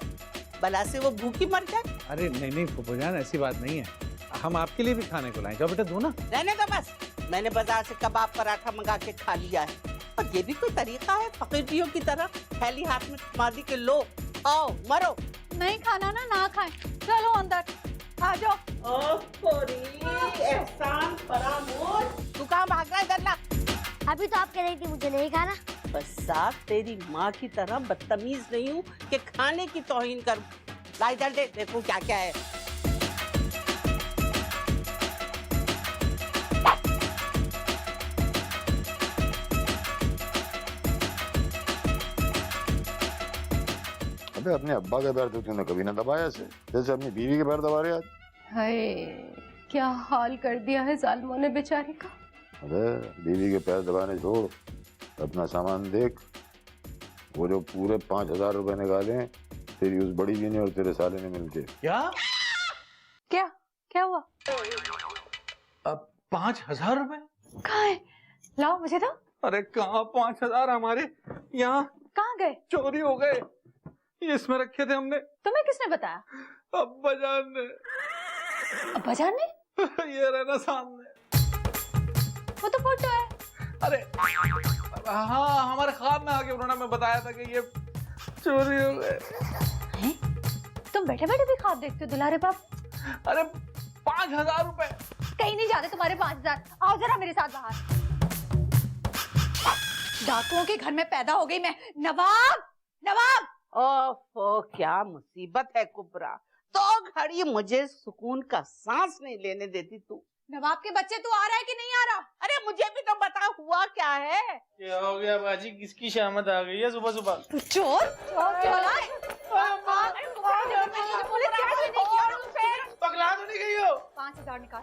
भला से वो भूखी मर जाए? अरे नहीं नहीं फूफो जान, ऐसी बात नहीं है, हम आपके लिए भी खाने को लाए। जाओ बेटा दो ना। रहने दो बस, मैंने बाजार से कबाब पराठा मंगा के खा लिया है। और ये भी कोई तरीका है फकीरियों की तरह थैली हाथ में थमा दी के लो आओ मरो? नहीं खाना ना खाएं, चलो अंदर आ जाओ। एहसान फरामोश, तू कहाँ भाग रहा है? इधर ला। अभी तो आप कह रही थी मुझे नहीं खाना। बस साथ तेरी माँ की तरह बदतमीज नहीं हूँ कि खाने की तौहीन कर। ला इधर दे, देखो क्या क्या है। अबे अपने अब्बा के पैर तो तूने कभी ना दबाया ऐसे, जैसे अपनी बीवी के पैर दबा रहे आज। हाय, क्या हाल कर दिया है जालिमों ने बेचारी का। अबे बीवी के पैर दबाने छोड़, अपना सामान देख। वो जो पूरे 5,000 रुपए निकाले तेरी उस बड़ी भी ने और तेरे साले ने मिलके। क्या क्या क्या हुआ? अब 5,000 रुपए कहाँ है? लाओ मुझे दो। अरे कहाँ 5,000? हमारे यहाँ कहाँ गए? चोरी हो गए, ये इसमें रखे थे हमने। तुम्हें किसने बताया? अब्बा जान ने। अब्बा जान ने? ये रहना सामने, वो तो फोटो है। अरे हाँ, हमारे ख्वाब में आके उन्होंने हमें बताया था कि ये चोरी हो गए। तुम बैठे बैठे भी ख्वाब देखते हो दुलारे बाबू? अरे 5,000 रुपए। कहीं नहीं जाते तुम्हारे 5,000। आओ जरा मेरे साथ बाहर। डाकुओं के घर में पैदा हो गई मैं। नवाब, नवाब। ओफो क्या मुसीबत है कुबरा, तो घड़ी मुझे सुकून का सांस नहीं लेने देती तू। नवाब के बच्चे तू आ रहा है कि नहीं आ रहा? अरे मुझे भी तो बता हुआ क्या है? क्या हो गया बाजी, किसकी शामत आ गई है सुबह सुबह? तू चोर चोर पगला तो नहीं गई हो? 5,000 निकाल।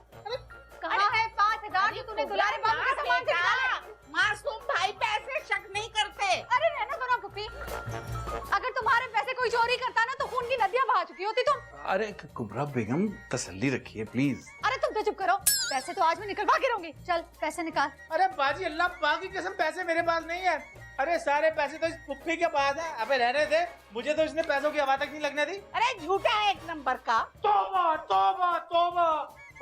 कहाँ है 5,000 जो तूने दुलारे बाबू के सामान से निकाला? मासूम भाई पैसे शक नहीं करते। अरे रहना दो ना पुप्पी, अगर तुम्हारे पैसे कोई चोरी करता ना तो खून की नदियां बहा चुकी होती तुम। अरे कुबरा बेगम तसल्ली रखिए प्लीज। अरे तुम तो चुप करो, पैसे तो आज मैं निकलवा के रहूंगी। चल पैसे निकाल। अरे बाजी अल्लाह पाक की कसम पैसे मेरे पास नहीं है। अरे सारे पैसे तो इस पुप्पी के पास है। अबे रहने दे, मुझे तो इसने पैसों की हवा तक नहीं लगने दी। अरे झूठा है एक नंबर का। तौबा तौबा तौबा।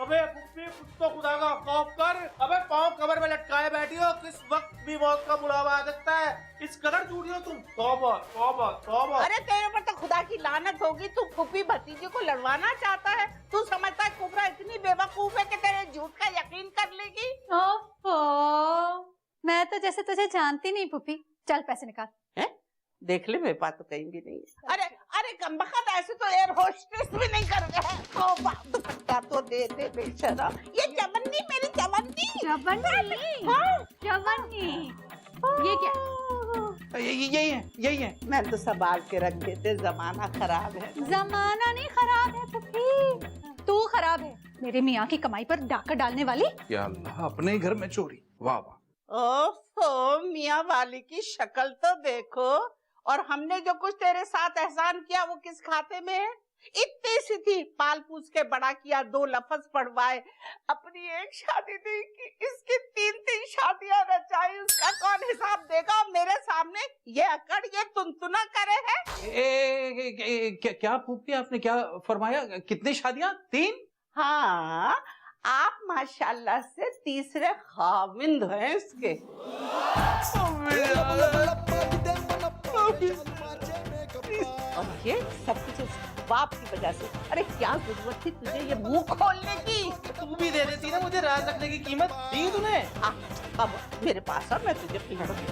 अबे पुप्पी कुछ तो खुदा का खौफ कर। अबे पाँव कमर में लटकाए बैठी हो, किस वक्त भी मौत का बुलावा आ सकता है। इस कदर झूठी हो तुम। तौबा तौबा तौबा। अरे तेरे ऊपर तो खुदा की लानत होगी, तू फूफी भतीजे को लड़वाना चाहता है। तू समझता है कुबरा इतनी बेवकूफ है कि तेरे झूठ का यकीन कर लेगी? ओहो, मैं तो जैसे तुझे जानती नहीं पुप्पी। चल पैसे निकाल। है? देख ले मेरे पास तो कहीं भी नहीं है। अरे अरे कमबख्त, ऐसे तो एयर होस्टेस भी नहीं कर रहे हैं। तौबा, दुपट्टा तो दे दे बेचारा। ये चवन्नी मेरी चवन्नी। चवन्नी? हाँ चवन्नी। ये क्या? यही है। मैं तो संभाल के रख देते, जमाना खराब है। जमाना नहीं खराब है पुप्पी, तू खराब है। मेरे मियाँ की कमाई पर डाका डालने वाली। या अल्लाह, अपने ही घर में चोरी। वाह वाह। ओफो मियाँ वाली की शक्ल तो देखो। और हमने जो कुछ तेरे साथ एहसान किया वो किस खाते में है? इतनी सी थी, पाल पूछ के बड़ा किया, 2 लफ्ज पढ़वाए, अपनी एक शादी नहीं की, इसकी 3 शादियां रचाई, उसका कौन हिसाब देगा? मेरे सामने ये अकड़, ये तुनतुना करे है। क्या फूफी आपने क्या फरमाया? कितनी शादियां? 3? हाँ, आप माशाल्लाह से तीसरे खाविंद हैं इसके। और ये सब कुछ उस बाप की वजह से। अरे क्या जरूरत थी तुझे ये मुंह खोलने की? तू भी दे देती ना मुझे राज रखने की कीमत। दी तूने? अब मेरे पास आ, मैं तुझे पीटूंगी।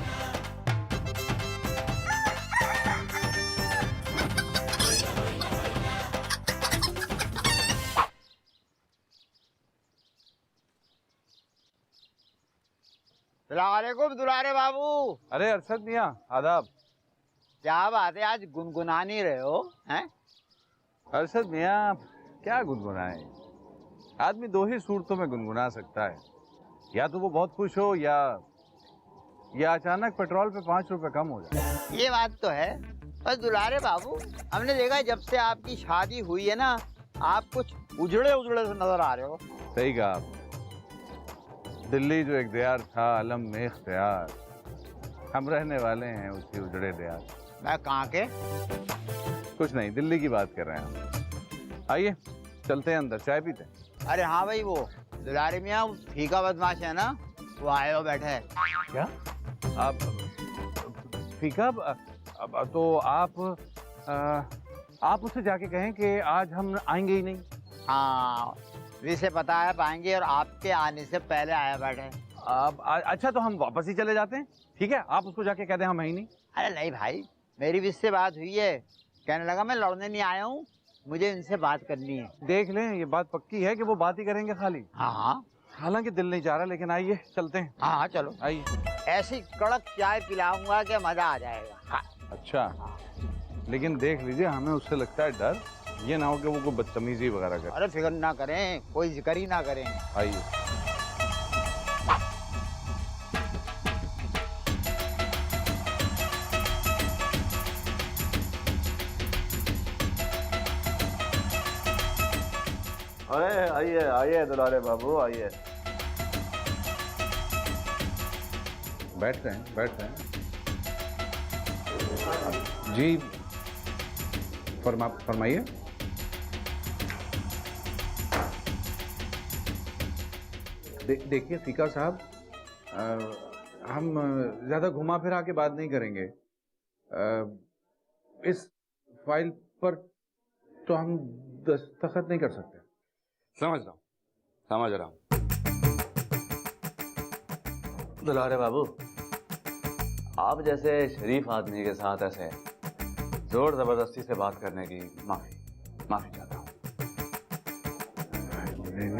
सलामुअलैकुम दुलारे बाबू। अरे अरशद मियाँ, आदाब। क्या बात है, आज गुनगुना नहीं रहे हो? हैं? अरशद मियाँ क्या गुनगुनाए, आदमी 2 ही सूरतों में गुनगुना सकता है, या तो वो बहुत खुश हो या ये अचानक पेट्रोल पे 5 रुपए कम हो जाए। ये बात तो है, पर दुलारे बाबू हमने देखा जब से आपकी शादी हुई है ना, आप कुछ उजड़े उजड़े से नजर आ रहे हो। सही कहा आप। दिल्ली जो एक दियार था अलम में इख्तियार, हम रहने वाले हैं उसी उजड़े दियार। मैं कहाँ के? कुछ नहीं, दिल्ली की बात कर रहे हैं हम। आइए चलते हैं अंदर, चाय पीते हैं। अरे हाँ भाई, वो दुलारे मियाँ फीका बदमाश है ना, वो आए हो बैठे है। क्या आप फीका? तो आप उससे जाके कहें कि आज हम आएंगे ही नहीं। हाँ, इसे पता है पाएंगे, और आपके आने से पहले आया बैठे। अच्छा तो हम वापस ही चले जाते हैं, ठीक है? आप उसको जाके कह दें हम है ही नहीं। अरे नहीं भाई, मेरी भी इससे बात हुई है, कहने लगा मैं लड़ने नहीं आया हूँ, मुझे इनसे बात करनी है। देख लें, ये बात पक्की है कि वो बात ही करेंगे खाली। हाँ हाँ, हालांकि दिल नहीं चाह रहा, लेकिन आइए चलते हैं। हाँ हाँ चलो। आइए। ऐसी कड़क चाय पिलाऊंगा कि मजा आ जाएगा। हाँ। अच्छा, लेकिन देख लीजिए, हमें उससे लगता है डर, ये ना हो कि वो कोई बदतमीजी वगैरह करे। अरे फिक्र ना करें, कोई जिक्र ही ना करें। आइए। अरे आइए आइए दुलारे बाबू, आइए। बैठ रहे हैं, बैठ रहे हैं जी। फरमाइए। देखिए फीका साहब, हम ज्यादा घुमा फिरा के बात नहीं करेंगे। इस फाइल पर तो हम दस्तखत नहीं कर सकते। समझ रहा हूँ दुलारे बाबू, आप जैसे शरीफ आदमी के साथ ऐसे जोर जबरदस्ती से बात करने की माफी चाहता हूँ।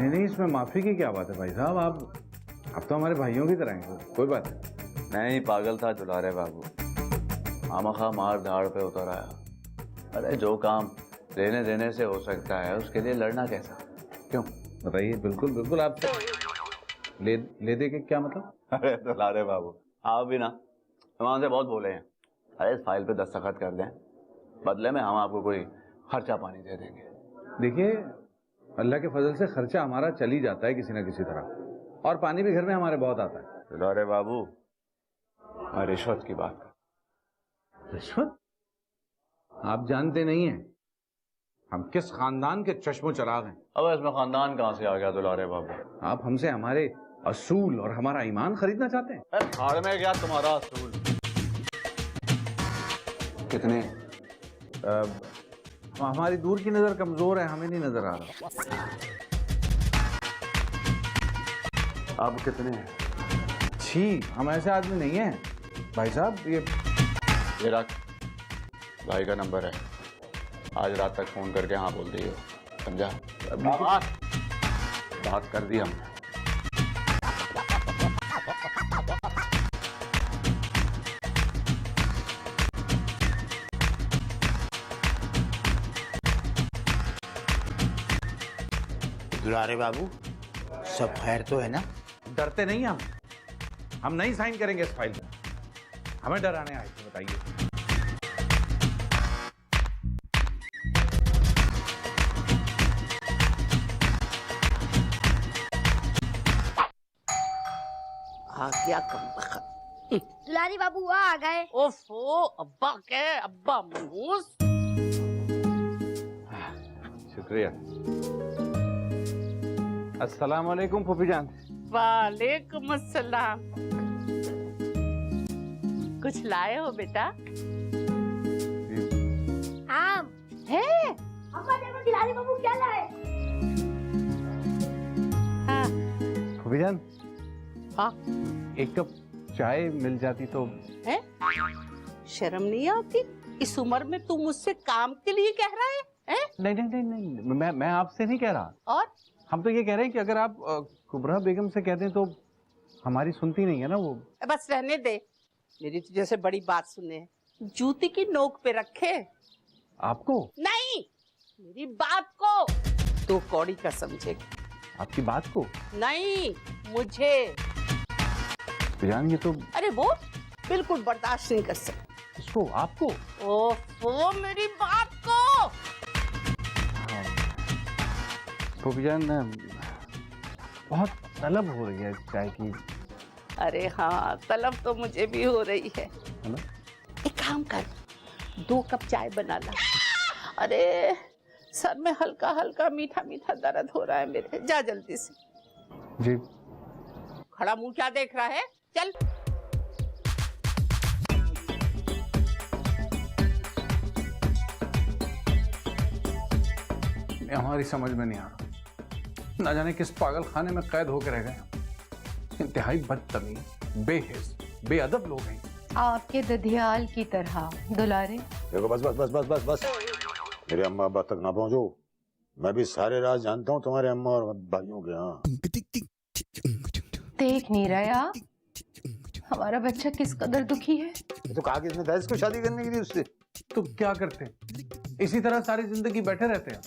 नहीं, इसमें माफी की क्या बात है भाई साहब? आप तो हमारे भाइयों की तरह हैं, कोई बात नहीं। मैं ही पागल था दुलारे बाबू, खामखा मार धाड़ पे उतर आया। अरे जो काम लेने देने से हो सकता है, उसके लिए लड़ना कैसा? क्यों बताइए। बिल्कुल आप ले दे के क्या मतलब? अरे दुलारे बाबू, आप भी ना वहां से बहुत बोले हैं। अरे इस फाइल पे दस्तखत कर दें, बदले में हम आपको कोई खर्चा पानी दे देंगे। देखिए, अल्लाह के फजल से खर्चा हमारा चल ही जाता है किसी ना किसी तरह, और पानी भी घर में हमारे बहुत आता है। दुलारे बाबू, मैं रिश्वत की बात कर। रिश्वत? आप जानते नहीं हैं हम किस खानदान के चश्मो चराग हैं। अब इसमें खानदान कहाँ से आ गया दुलारे बाबू? आप हमसे हमारे असूल और हमारा ईमान खरीदना चाहते हैं? अरे भाड़ में गया तुम्हारा असूल। कितने? हमारी दूर की नजर कमजोर है, हमें नहीं नजर आ रहा। अब कितने हैं? छी, हम ऐसे आदमी नहीं हैं भाई साहब। ये रख, भाई का नंबर है, आज रात तक फोन करके हाँ बोल दिए, समझा? बात कर दी हमने। दुलारे बाबू, सब खैर तो है ना? डरते नहीं हम नहीं साइन करेंगे इस फाइल पर। हमें डराने आए थे, बताइए। आ गया कम। दुलारी बाबू आ गए। ओफो, अब्बा के अब्बा मनहूस। शुक्रिया। अस्सलाम वालेकुम फूफी जान। वालेकुम अस्सलाम। कुछ लाए हो बेटा? आम है? अम्मा देखो दुलारी बाबू क्या लाए। हाँ। फूफी जान, हाँ? एक कप चाय मिल जाती तो। है? शर्म नहीं आती? इस उम्र में तू मुझसे काम के लिए कह रहा है? नहीं, मैं आपसे नहीं कह रहा। और हम तो ये कह रहे हैं कि अगर आप कुबरा बेगम से कह दें तो हमारी सुनती नहीं है ना वो। बस रहने दे, मेरी तुझे से बड़ी बात सुनने है। जूती की नोक पे रखे। आपको? नहीं, मेरी बात को। तो कौड़ी का समझेगा। आपकी बात को? नहीं, मुझे। जान ये तो अरे वो बिल्कुल बर्दाश्त नहीं कर सकते। इसको आपको ओफो मेरी बात को। फूफी जान बहुत तलब हो रही है चाय की। अरे हाँ तलब तो मुझे भी हो रही है ना? एक काम कर 2 कप चाय बना ला। अरे सर में हल्का हल्का मीठा मीठा दर्द हो रहा है मेरे, जा जल्दी से। जी। खड़ा मुंह क्या देख रहा है, चल। हमारी समझ में नहीं आ रहा, ना जाने किस पागल खाने में कैद होकर रह गए। इंतहाई बदतमीज, बेहिस, बेअदब लोग हैं। आपके दधियाल की तरह दुलारे। देखो बस बस बस बस बस बस, मेरे अम्मा अब्बा तक ना पहुंचो। मैं भी सारे राज जानता हूँ तुम्हारे अम्मा और भाइयों के। हाँ देख नहीं रहा आप हमारा बच्चा किस कदर दुखी है। तो कहा किसने था इसको शादी करने के लिए उससे? तो क्या करते, इसी तरह सारी जिंदगी बैठे रहते हैं?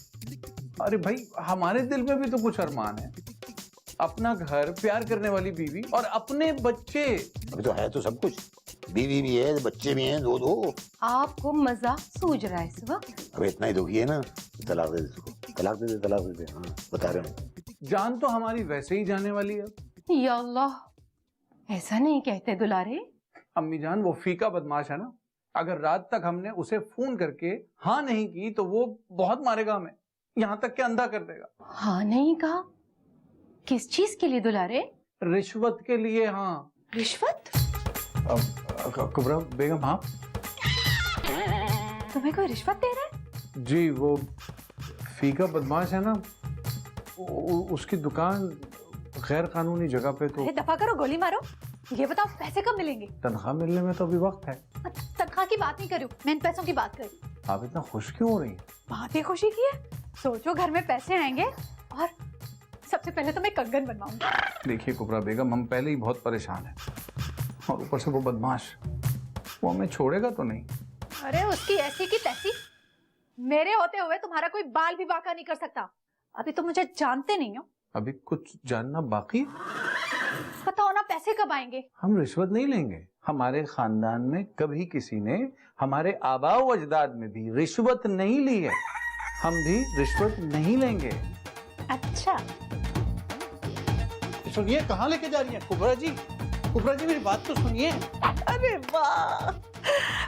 अरे भाई हमारे दिल में भी तो कुछ अरमान है, अपना घर, प्यार करने वाली बीवी और अपने बच्चे। अभी तो है तो सब कुछ, बीवी भी है, बच्चे भी हैं, दो। आपको मजाक सूझ रहा है इस वक्त? अबे इतना ही दुखी है ना, तलाक दे दे इसको, तलाक दे दे, तलाक दे दे। हाँ बता रहे हैं। जान तो हमारी वैसे ही जाने वाली है। या अल्लाह, ऐसा नहीं कहते दुलारे। अम्मी जान वो फीका बदमाश है ना, अगर रात तक हमने उसे फोन करके हाँ नहीं की तो वो बहुत मारेगा हमें, यहाँ तक के अंधा कर देगा। हाँ नहीं कहा? किस चीज के लिए दुलारे? रिश्वत के लिए। हाँ रिश्वत? कुबरा बेगम आप तुम्हें कोई रिश्वत दे रहा है? जी वो फीका बदमाश है ना, उसकी दुकान गैर कानूनी जगह पे। तो दफा करो, गोली मारो। ये बताओ पैसे कब मिलेंगे? तनख्वाह मिलने में तो अभी वक्त है। तनख्वाह की बात नहीं कर रही हूँ, मैं इन पैसों की बात कर रही हूँ। आप इतना खुश क्यों हो रही हैं? बात ही खुशी की है। सोचो घर में पैसे आएंगे और सबसे पहले तो मैं कंगन बनवाऊंगी। देखिए कुबरा बेगम, हम पहले ही बहुत परेशान हैं और ऊपर से वो बदमाश, वो हमें छोड़ेगा तो नहीं। अरे उसकी ऐसी की तैसी, मेरे होते हुए तुम्हारा कोई बाल भी बाका नहीं कर सकता। अभी तो मुझे जानते नहीं हो। अभी कुछ जानना बाकी। बताओ ना पैसे कब आएंगे? हम रिश्वत नहीं लेंगे। हमारे खानदान में कभी किसी ने, हमारे आबाओ अजदाद में भी रिश्वत नहीं ली है। हम भी रिश्वत नहीं लेंगे। अच्छा सुनिए, कहाँ लेके जा रही हैं कुबरा जी? कुबरा जी मेरी बात तो सुनिए। अरे वाह,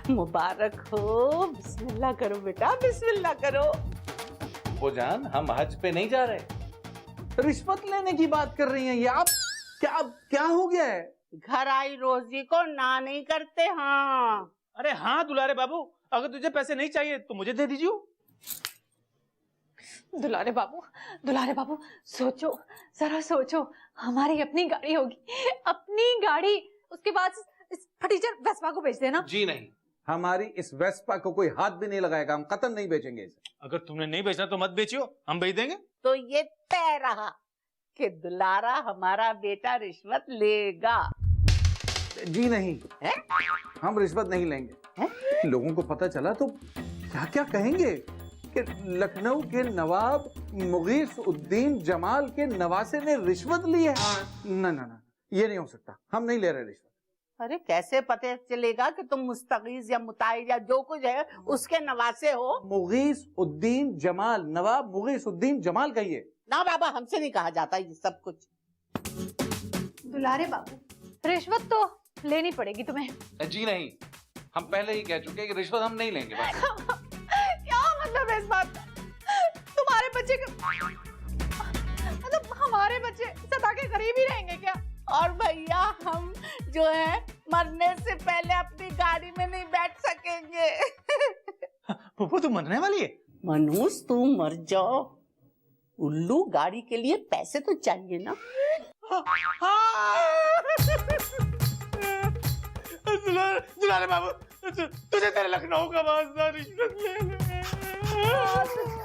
मुबारक हो। बिस्मिल्लाह करो बेटा, बिस्मिल्लाह करो। वो जान हम हज पे नहीं जा रहे, रिश्वत लेने की बात कर रही हैं ये आप। क्या हो गया है? घर आई रोजी को ना नहीं करते। हाँ अरे हाँ दुलारे बाबू, अगर तुझे पैसे नहीं चाहिए तो मुझे दे दीजिए। दुलारे बाबू सोचो, जरा सोचो। हमारी अपनी गाड़ी होगी, अपनी गाड़ी। उसके बाद इस फटीचर वेस्पा को बेच देना। जी नहीं, हमारी इस वेस्पा को कोई हाथ भी नहीं लगाएगा। हम कतई नहीं बेचेंगे इसे। अगर तुमने नहीं बेचना तो मत बेचियो, हम बेच देंगे। तो ये तय रहा कि दुलारा हमारा बेटा रिश्वत लेगा। जी नहीं है? हम रिश्वत नहीं लेंगे। है? लोगों को पता चला तो क्या क्या कहेंगे कि लखनऊ के नवाब मुगीस उद्दीन जमाल के नवासे ने रिश्वत ली है। ना ना ना, ये नहीं हो सकता। हम नहीं ले रहे रिश्वत। अरे कैसे पता चलेगा कि तुम मुस्तगीज या मुताइज या जो कुछ है उसके नवासे हो? मुगीस उद्दीन जमाल, नवाब मुगीस उद्दीन जमाल कहिए ना। बाबा हमसे नहीं कहा जाता ये सब कुछ। दुलारे बाबू, रिश्वत तो लेनी पड़ेगी तुम्हें। जी नहीं, हम पहले ही कह चुके हैं कि रिश्वत हम नहीं लेंगे। क्या मतलब है इस बात का? तुम्हारे बच्चे मतलब हमारे बच्चे सदा के करीब ही रहेंगे क्या? और भैया हम जो है मरने से पहले अपनी गाड़ी में नहीं बैठ सकेंगे। फूफू तू मरने वाली है? मनूस तू मर जाओ, उल्लू गाड़ी के लिए पैसे तो चाहिए ना। दुलारे बाबू, तुझे तेरे लखनऊ का वास्ता रिश्वत ले।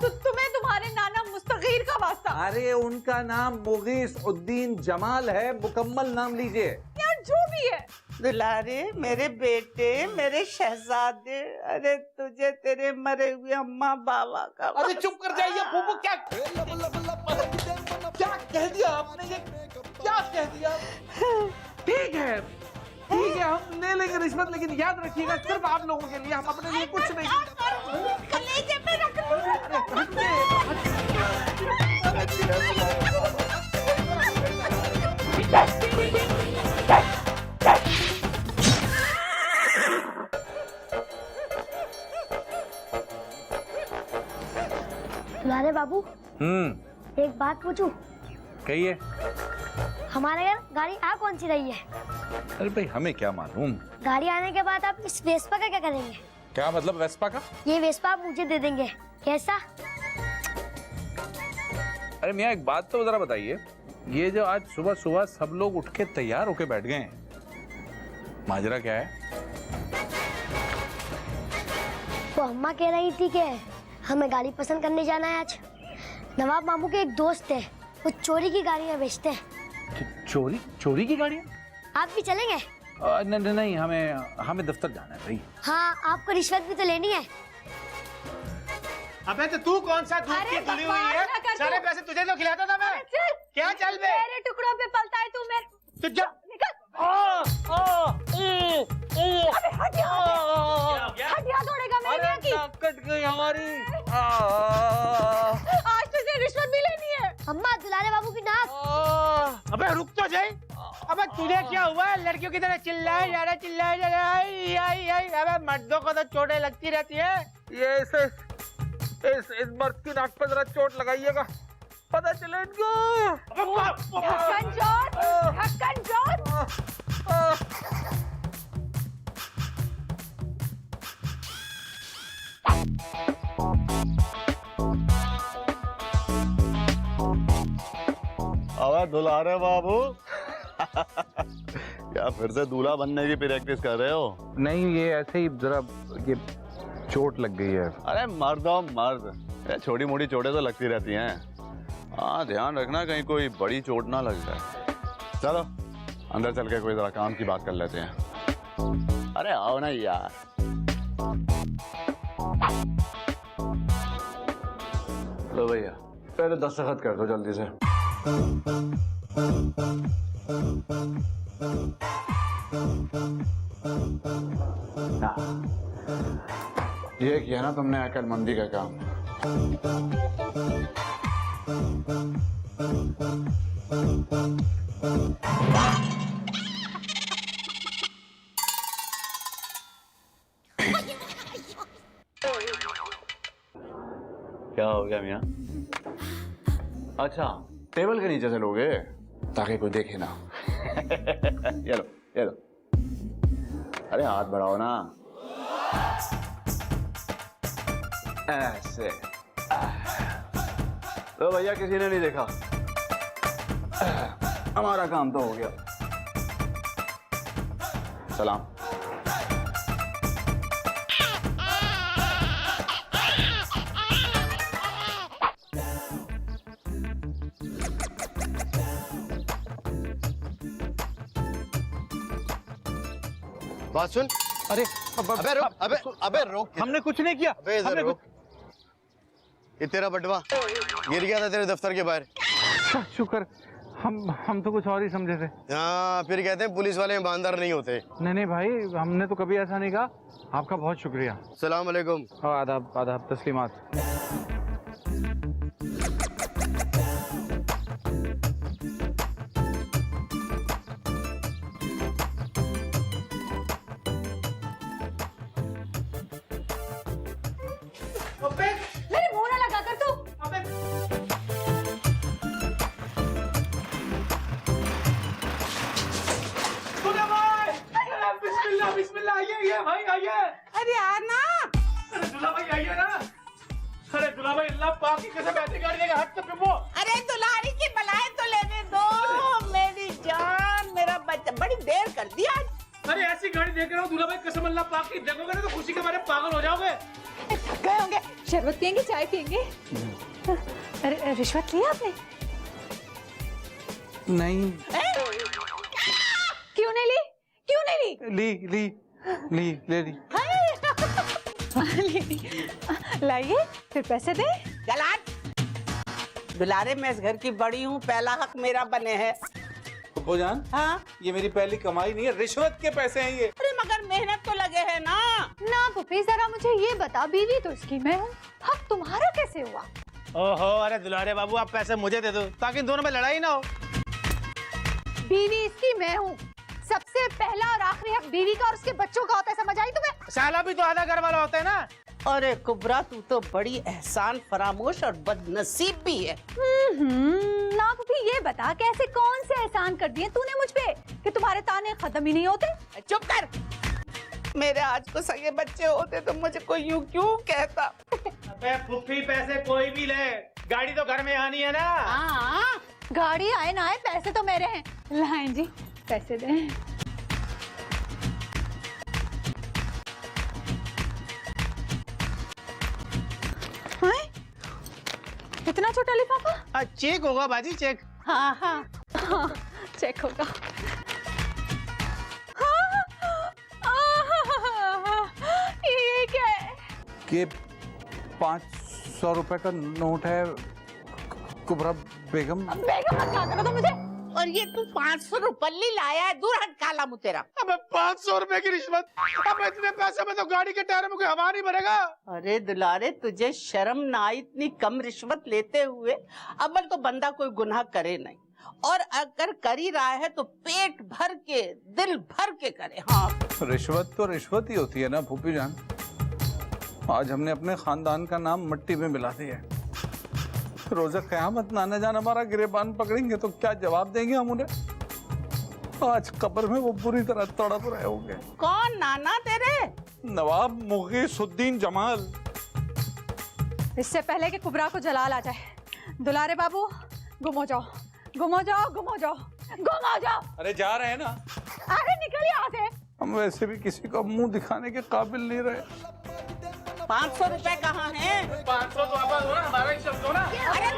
तुम्हें तुम्हारे नाना मुस्तगीर का वास्ता। अरे उनका नाम मुगीस उद्दीन जमाल है, मुकम्मल नाम लीजिए। यार जो भी है। दुलारे मेरे बेटे, मेरे शहजादे, अरे तुझे तेरे मरे हुए अम्मा बाबा का। अरे चुप कर जाइए फूफू, क्या कह दिया आपने? ये क्या कह दिया? ठीक है, ठीक है, हम ले लेंगे रिश्वत, लेकिन याद रखिएगा सिर्फ आप लोगों के लिए, हम अपने लिए कुछ नहीं। कलेजे पे रख लो। दुलारे बाबू, एक बात पूछूं? कहिए। हमारे घर गाड़ी आ कौन सी रही है? अरे भाई हमें क्या मालूम। गाड़ी आने के बाद आप इस वेस्पा का क्या करेंगे? क्या मतलब वेस्पा का? ये वेस्पा आप मुझे दे देंगे, कैसा? अरे मियाँ एक बात तो जरा बताइए, ये जो आज सुबह सुबह सब लोग उठ के तैयार होके बैठ गए हैं, माजरा क्या है? वो अम्मा कह रही थी कि हमें गाड़ी पसंद करने जाना है आज। नवाब मामू के एक दोस्त है, वो चोरी की गाड़ियाँ बेचते हैं। चोरी की गाड़ियाँ? आप भी चलेंगे? नहीं, हमें दफ्तर जाना है भाई। हाँ, आपको रिश्वत भी तो लेनी है। अबे तो तू कौन सा दूध की तुली हुई है? सारे पैसे तुझे तो खिलाता था मैं। क्या चल बे? मेरे टुकड़ों पे पलता है तू मेरे। तू जा। अबे हट यहाँ तोड़ेगा मेरे यहाँ की। कट गई हमारी। आज तुझे रिश्वत भी लेनी है। अम्मा, दुलारे बाबू की नाक। अबे रुक तो जाए। अबे तुझे क्या हुआ? लड़कियों की तरह चिल्लाए जा रहा, चिल्लाए जा रहा। आई। अबे मर्दों को तो चोटें लगती रहती है। ये इस मर्द की नाक पर जरा चोट लगाइएगा, पता चले इनको। ढक्कन जोड़। अबे दुलारे बाबू क्या फिर से दूल्हा बनने की प्रैक्टिस कर रहे हो? नहीं, ये ऐसे ही जरा ये चोट लग गई है। अरे मर्द हो मर्द, छोटी मोटी चोटें तो लगती रहती हैं। हाँ ध्यान रखना कहीं कोई बड़ी चोट ना लग जाए। चलो अंदर चल के कोई जरा काम की बात कर लेते हैं। अरे आओ ना यार। लो भैया पहले दस्तखत कर दो जल्दी से। ये किया ना तुमने अकलमंदी का काम। क्या हो गया मियाँ? अच्छा टेबल के नीचे से लोगे ताकि कोई देखे ना। ये लो ये लो। अरे हाथ बढ़ाओ ना ऐसे। तो भैया किसी ने नहीं देखा, हमारा काम तो हो गया। सलाम। बात सुन। अरे अबे रुक, अबे रोक। हमने कुछ नहीं किया। अबे इधर रुक। ये तेरा बटवा गिर गया था तेरे दफ्तर के बाहर। शुक्र, हम तो कुछ और ही समझे थे। हाँ, फिर कहते हैं पुलिस वाले ईमानदार नहीं होते। नहीं भाई, हमने तो कभी ऐसा नहीं कहा। आपका बहुत शुक्रिया। सलाम अलैकुम। आदाब आदाब, तस्लीमात। मेरे मुंह ना लगा कर तू। बिस्मिल्लाह आइए भाई आइए। अरे आना। अरे दुल्हा भाई आइए ना। अरे दुल्हा भाई अल्लाह पाक की कसम ऐसे गाड़ी लेके हाथ से पिपो। अरे दुल्हारी की बलाएं तो लेने दो। मेरी जान, मेरा बच्चा, बड़ी देर कर दिया। अरे ऐसी गाड़ी देख रहा हूँ दुल्हा भाई, कसम अल्लाह पाक की, देखोगे ना तो खुशी के मारे पागल हो जाओगे। थक गए होंगे, शरबत पियेंगे, चाय पियेंगे? अरे रिश्वत ली आपने? नहीं। क्यों नहीं ली? क्यों नहीं ली? ले ली। लाइए, फिर पैसे दे। गलाट। दुलारे, मैं इस घर की बड़ी हूँ, पहला हक मेरा बने है। फुप्पो जान, हाँ ये मेरी पहली कमाई नहीं है, रिश्वत के पैसे हैं ये। अरे मगर मेहनत तो लगे है ना। ना पुप्पी, जरा मुझे ये बता, बीवी तो इसकी मैं हूँ, हक तुम्हारा कैसे हुआ? ओहो, अरे दुलारे बाबू आप पैसे मुझे दे दो ताकि इन दोनों में लड़ाई ना हो। बीवी इसकी मैं हूँ, सबसे पहला और आखिरी हक बीवी का और उसके बच्चों का होता है, समझ आई तुम्हें? साला भी तो आधा घर वाला होता है ना। अरे कुबरा, तू तो बड़ी एहसान फरामोश और बदनसीब भी है। ना पुप्पी, ये बता कैसे कौन से एहसान कर दिए तूने मुझ पे कि तुम्हारे ताने खत्म ही नहीं होते? चुप कर। मेरे आज को सगे बच्चे होते तो मुझे कोई यूं क्यों कहता। अबे फुफ्फी, पैसे कोई भी ले, गाड़ी तो घर में आनी है ना। हाँ, गाड़ी आए ना आए, पैसे तो मेरे हैं। लाएं जी, पैसे दें। इतना छोटा लिफाफा? चेक होगा बाजी, चेक। हाँ हाँ हाँ, चेक होगा। ये क्या है? ये 500 रुपए का नोट है कुबरा बेगम। बेगम मत कहा करो तो मुझे। और ये तू 500 रुपये लाया है, दूर हट काला मुँह तेरा। अबे 500 रुपए की रिश्वत, अब इतने पैसे में तो गाड़ी के टायर में कोई हवा नहीं भरेगा। अरे दुलारे, तुझे शर्म ना आई इतनी कम रिश्वत लेते हुए? अव्वल तो बंदा कोई गुनाह करे नहीं, और अगर कर ही रहा है तो पेट भर के, दिल भर के करे। हाँ, रिश्वत तो रिश्वत ही होती है ना फूफी जान। आज हमने अपने खानदान का नाम मिट्टी में मिला दिया है। रोज़े क़यामत नाना जान हमारा गिरेबान पकड़ेंगे तो क्या जवाब देंगे हम उन्हें? आज कब्र में वो बुरी तरह तड़प रहे होंगे। कौन नाना तेरे? नवाब मुगीसुद्दीन जमाल। इससे पहले कि कुबरा को जलाल आ जाए, दुलारे बाबू गुम हो जाओ, गुम हो जाओ, गुम हो जाओ, गुम हो जाओ। अरे जा रहे हैं ना। अरे निकल यहाँ से। हम वैसे भी किसी को मुंह दिखाने के काबिल नहीं रहे। 500 रुपए कहाँ हैं? 500 तो वापस हो ना, हमारा ही शब्द हो ना। अरे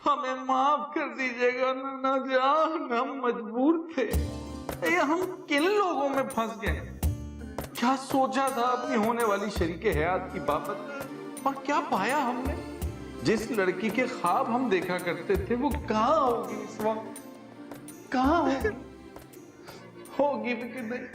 हमें माफ कर दीजिएगा नाना जान, हम मजबूर थे। ये हम किन लोगों में फंस गए? क्या सोचा था अपनी होने वाली शरीके हयात की बाबत, और क्या पाया हमने? जिस लड़की के ख्वाब हम देखा करते थे वो कहाँ होगी इस वक्त? कहाँ होगी? होगी भी कि नहीं?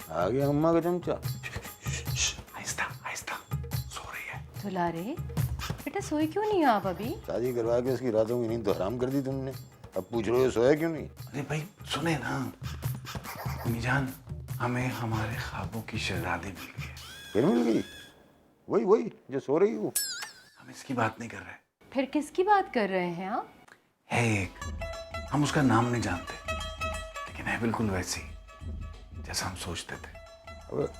आ गया अम्मा का चमचा। आहिस्ता आहिस्ता, सो रही है। दुलारे बेटा, सोई क्यों नहीं आप अभी? शादी करवा के उसकी रातों की नींद तो हराम कर दी तुमने, अब पूछ रहे हो सोया क्यों नहीं? अरे भाई सुने ना, अम्मी जान, हमें हमारे ख्वाबों की शहजादी मिल गई है। फिर मिल गई? वही वही जो सो रही हो? हम इसकी बात नहीं कर रहे। फिर किसकी बात कर रहे हैं आप? है एक, हम उसका नाम नहीं जानते, लेकिन है बिल्कुल वैसी जैसा हम सोचते थे। अब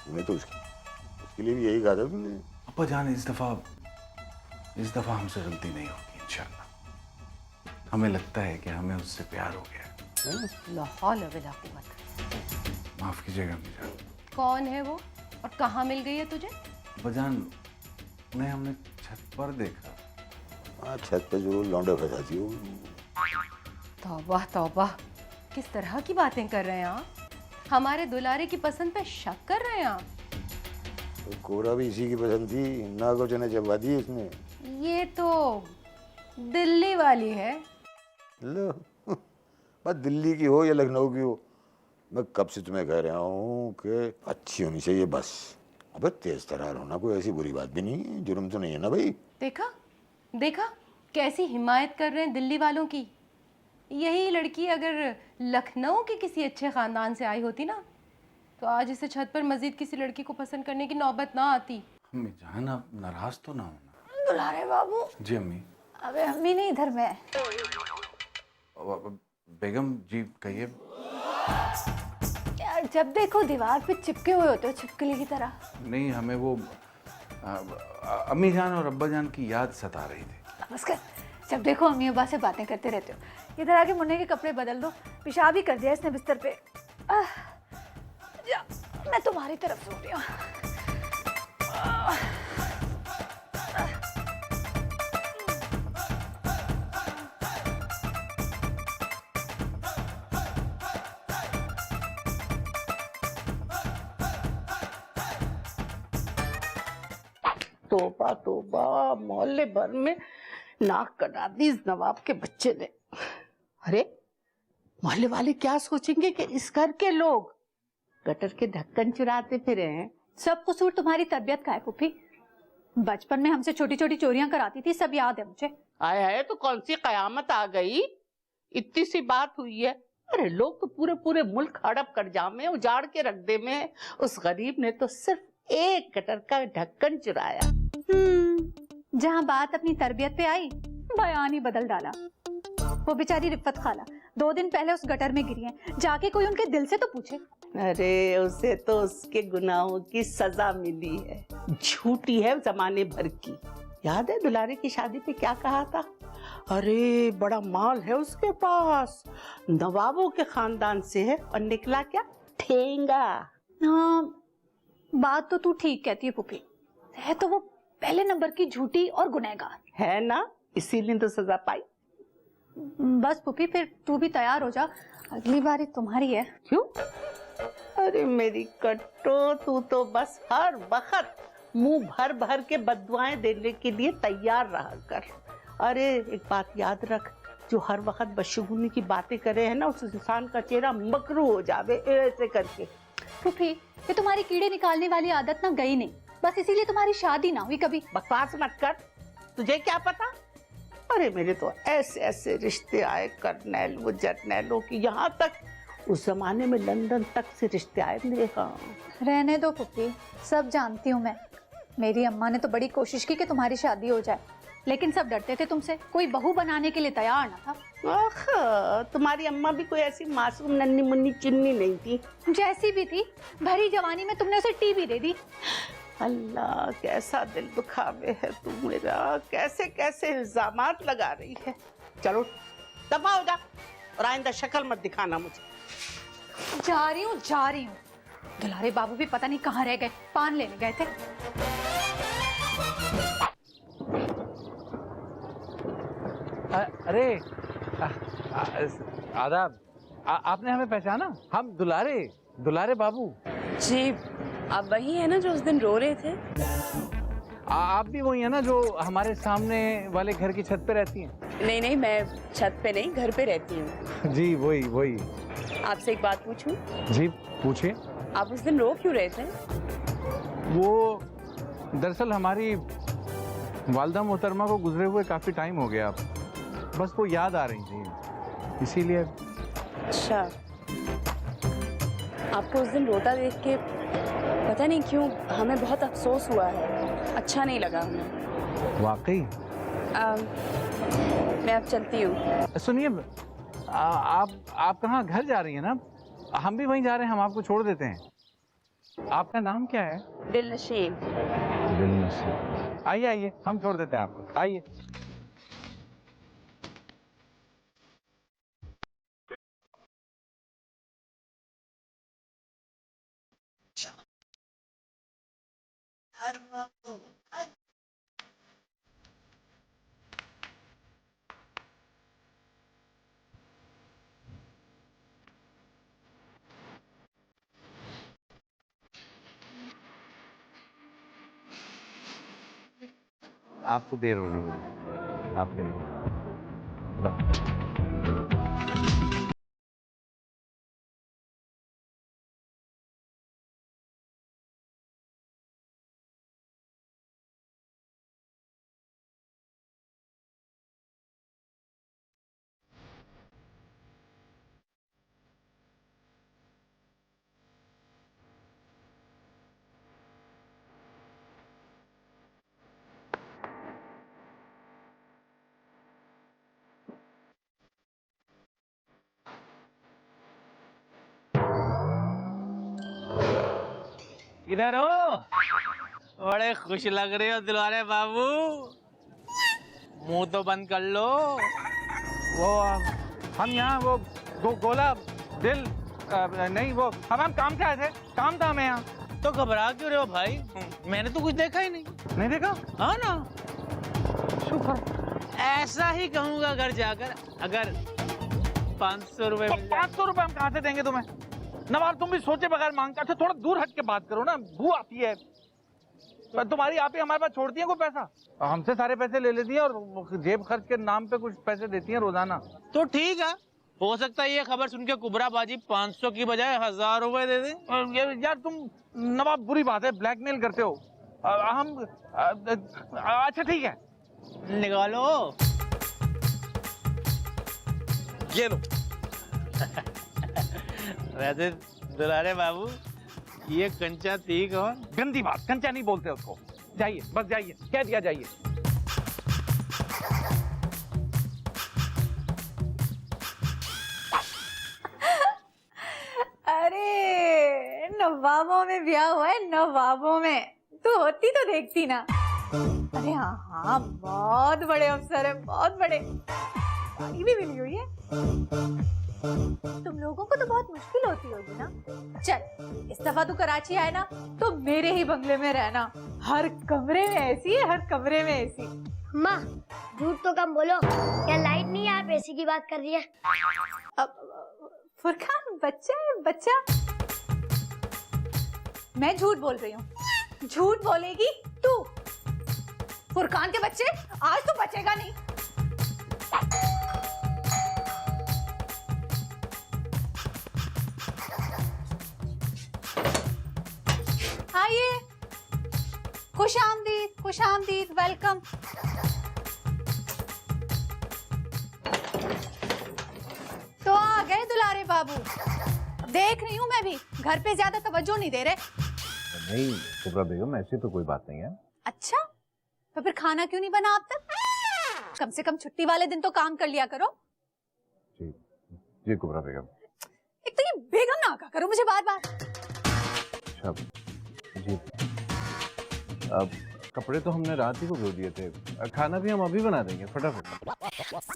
मैं तो उसके लिए भी यही कहा था तुमने। अब्बा जान, इस दफा हमसे गलती नहीं होगी इंशाल्लाह। हमें लगता है कि हमें उससे प्यार हो गया है। ला हौला वला कुव्वत। माफ कीजिएगा अम्मी जान। कौन है वो और कहाँ मिल गई है तुझे? अब्बा जान, उन्हें हमने छत पर देखा। हाँ, छत पे जरूर लौंडे फंसाती हो। तौबा तौबा, किस तरह की बातें कर रहे हैं आप? हमारे दुलारे की पसंद पे शक कर रहे हैं आप? तो कोरा भी इसी की पसंद थी, ना कुछ ने चबा दी इसने। ये तो दिल्ली वाली है। लो, बस दिल्ली की हो या लखनऊ की हो, मैं कब से तुम्हें कह रहा हूँ कि अच्छी होनी चाहिए बस। अबे तेज तरार होना कोई ऐसी बुरी बात भी नहीं है, जुर्म तो नहीं है ना भाई। देखा देखा कैसी हिमायत कर रहे हैं दिल्ली वालों की। यही लड़की अगर लखनऊ के किसी अच्छे खानदान से आई होती ना, तो आज इसे छत पर मजीद किसी लड़की को पसंद करने की नौबत ना आती। अम्मी जान, आप नाराज तो ना होना। दुलारे बाबू। जी अम्मी। अबे अम्मी नहीं, इधर मैं। बेगम जी कहिए। यार जब देखो दीवार पे चिपके हुए होते हो छिपकली की तरह। नहीं, हमें वो अम्मी जान और अब्बा जान की याद सता रही थी। नमस्कार। जब देखो अम्मी अब्बा से बातें करते रहते हो। इधर आके मुन्ने के कपड़े बदल दो, पेशाब ही कर दिया इसने बिस्तर पे। जा, मैं तुम्हारी तरफ सो रही हूँ। तोबा तोबा, मोहल्ले भर में नाक कटा दी इस नवाब के बच्चे ने। अरे मोहल्ले वाले क्या सोचेंगे कि इस घर के लोग गटर के ढक्कन चुराते फिरे हैं। सब कसूर तुम्हारी तरबियत का है पुप्पी। बचपन में हमसे छोटी छोटी चोरियां कराती थी, सब याद है मुझे। आए है तो कौन सी कयामत आ गई, इतनी सी बात हुई है। अरे लोग तो पूरे पूरे मुल्क हड़प कर जामे उजाड़ के रख दे में, उस गरीब ने तो सिर्फ एक गटर का ढक्कन चुराया। जहाँ बात अपनी तरबियत पे आई, बयान ही बदल डाला। वो बेचारी रिफ्फत खाला 2 दिन पहले उस गटर में गिरी है, जाके कोई उनके दिल से तो पूछे। अरे उसे तो उसके गुनाहों की सजा मिली है, झूठी है जमाने भर की। याद है दुलारे की शादी पे क्या कहा था? अरे बड़ा माल है उसके पास, नवाबों के खानदान से है, और निकला क्या? ठेंगा। हाँ, बात तो तू ठीक कहती है पुप्पी, है तो वो पहले नंबर की झूठी और गुनहगार है ना, इसीलिए तो सजा पाई। बस पुप्पी फिर तू भी तैयार हो जा, अगली बारी तुम्हारी है। क्यों? अरे मेरी कट्टो, तू तो बस हर वक्त मुंह भर भर के बददुआएं देने के लिए तैयार रहा कर। अरे एक बात याद रख, जो हर वक्त बदशगुनी की बातें करे है ना, उस इंसान का चेहरा मकरू हो जावे ऐसे करके। पुप्पी, ये तुम्हारी कीड़े निकालने वाली आदत ना गई नहीं, बस इसीलिए तुम्हारी शादी ना हुई कभी। बकवास मत कर, तुझे क्या पता? अरे मेरे तो ऐसे ऐसे रिश्ते आए कर्नैल वो जर्नैलों की, यहाँ तक उस जमाने में लंदन तक से रिश्ते आए मेरे। हाँ रहने दो पुप्पी, सब जानती हूँ मैं। मेरी अम्मा ने तो बड़ी कोशिश की कि तुम्हारी शादी हो जाए, लेकिन सब डरते थे तुमसे, कोई बहू बनाने के लिए तैयार ना था। आह, तुम्हारी अम्मा भी कोई ऐसी मासूम नन्ही मुन्नी चुन्नी नहीं थी। जैसी भी थी, भरी जवानी में तुमने उसे टीवी दे दी। अल्लाह कैसा दिल दुखावे है तू मेरा, कैसे कैसे इल्जामात लगा रही है। चलो दफा हो जा, और आइंदा शक्ल मत दिखाना मुझे। जा रही हूँ। दुलारे बाबू भी पता नहीं कहाँ रह गए, पान लेने गए थे। अरे आदाब, आपने हमें पहचाना? हम दुलारे बाबू। जी आप वही है ना जो उस दिन रो रहे थे? आप भी वही है ना जो हमारे सामने वाले घर की छत पे रहती हैं? नहीं, मैं छत पे नहीं, घर पे रहती हूँ। जी वही। आपसे एक बात पूछूं? जी पूछिए। आप उस दिन रो क्यों रहे थे? वो दरअसल हमारी वालदा मोहतरमा को गुजरे हुए काफी टाइम हो गया, बस वो याद आ रही थी, इसीलिए। अच्छा, आपको उस दिन रोता देख के पता नहीं क्यों हमें बहुत अफसोस हुआ है, अच्छा नहीं लगा हमें। वाकई? मैं अब चलती हूँ। सुनिए, आप कहाँ घर जा रही हैं ना? हम भी वहीं जा रहे हैं, हम आपको छोड़ देते हैं। आपका नाम क्या है? दिलनशीन। दिलनशीन। आइए हम छोड़ देते हैं आपको, आइए। आपको देर हो रही है, आपके लिए। इधर हो। बड़े खुश लग रहे हो दुलारे बाबू। मुंह तो बंद कर लो। वो हम यहाँ वो गोला दिल नहीं, वो हम काम से आए थे, काम था हमें यहाँ। तो घबरा क्यों रहे हो भाई? मैंने तो कुछ देखा ही नहीं। नहीं देखा? हाँ ना, शुक्र। ऐसा ही कहूँगा घर जाकर, अगर 500 रुपए मिल जाए। 500 रुपए हम कहाँ से देंगे तुम्हें? नवाब तुम भी सोचे बगैर मांगते। अच्छा थोड़ा दूर हट के बात करो ना, बू आती है। पर तुम्हारी आप ही हमारे पास छोड़ती है कोई पैसा? हमसे सारे पैसे ले लेती है और जेब खर्च के नाम पे कुछ पैसे देती है रोजाना। तो ठीक है, हो सकता है ये खबर सुन के कुबरा बाजी 500 की बजाय 1000 रुपए दे दे। यार तुम नवाब, बुरी बात है, ब्लैकमेल करते हो। हम अच्छा ठीक है, निकालो। ये लो। वैसे दुलारे बाबू, ये कंचा थी कौन? गंदी बात, कंचा नहीं बोलते उसको। जाइए, बस जाइए, कह दिया जाइए। अरे नवाबों में ब्याह हुआ है, नवाबों में। तू होती तो देखती ना। अरे हाँ हाँ, बहुत बड़े अफसर है, बहुत बड़े। गाड़ी भी मिली हुई है। तुम लोगों को तो बहुत मुश्किल होती होगी ना। चल, इस दफा तू कराची आए ना तो मेरे ही बंगले में रहना। हर कमरे में ऐसी है, हर कमरे में ऐसी। माँ झूठ तो कम बोलो, क्या लाइट नहीं है? आप एसी की बात कर रही है। फुरकान बच्चा है, बच्चा। मैं झूठ बोल रही हूँ। झूठ बोलेगी तू। फुरकान के बच्चे, आज तो बचेगा नहीं। आइए, खुश आमदीद, खुश आमदीद, वेलकम। तो आ गए दुलारे बाबू। देख रही हूँ मैं भी, घर पे ज्यादा तवज्जो नहीं दे रहे। नहीं कुबरा बेगम, ऐसी तो कोई बात नहीं है। अच्छा, तो फिर खाना क्यों नहीं बना अब तक? कम से कम छुट्टी वाले दिन तो काम कर लिया करो। जी जी कुबरा बेगम। एक तो ये बेगम ना कहा करो मुझे बार बार। अच्छा जी, अब कपड़े तो हमने रात ही को धो दिए थे, खाना भी हम अभी बना देंगे फटाफट।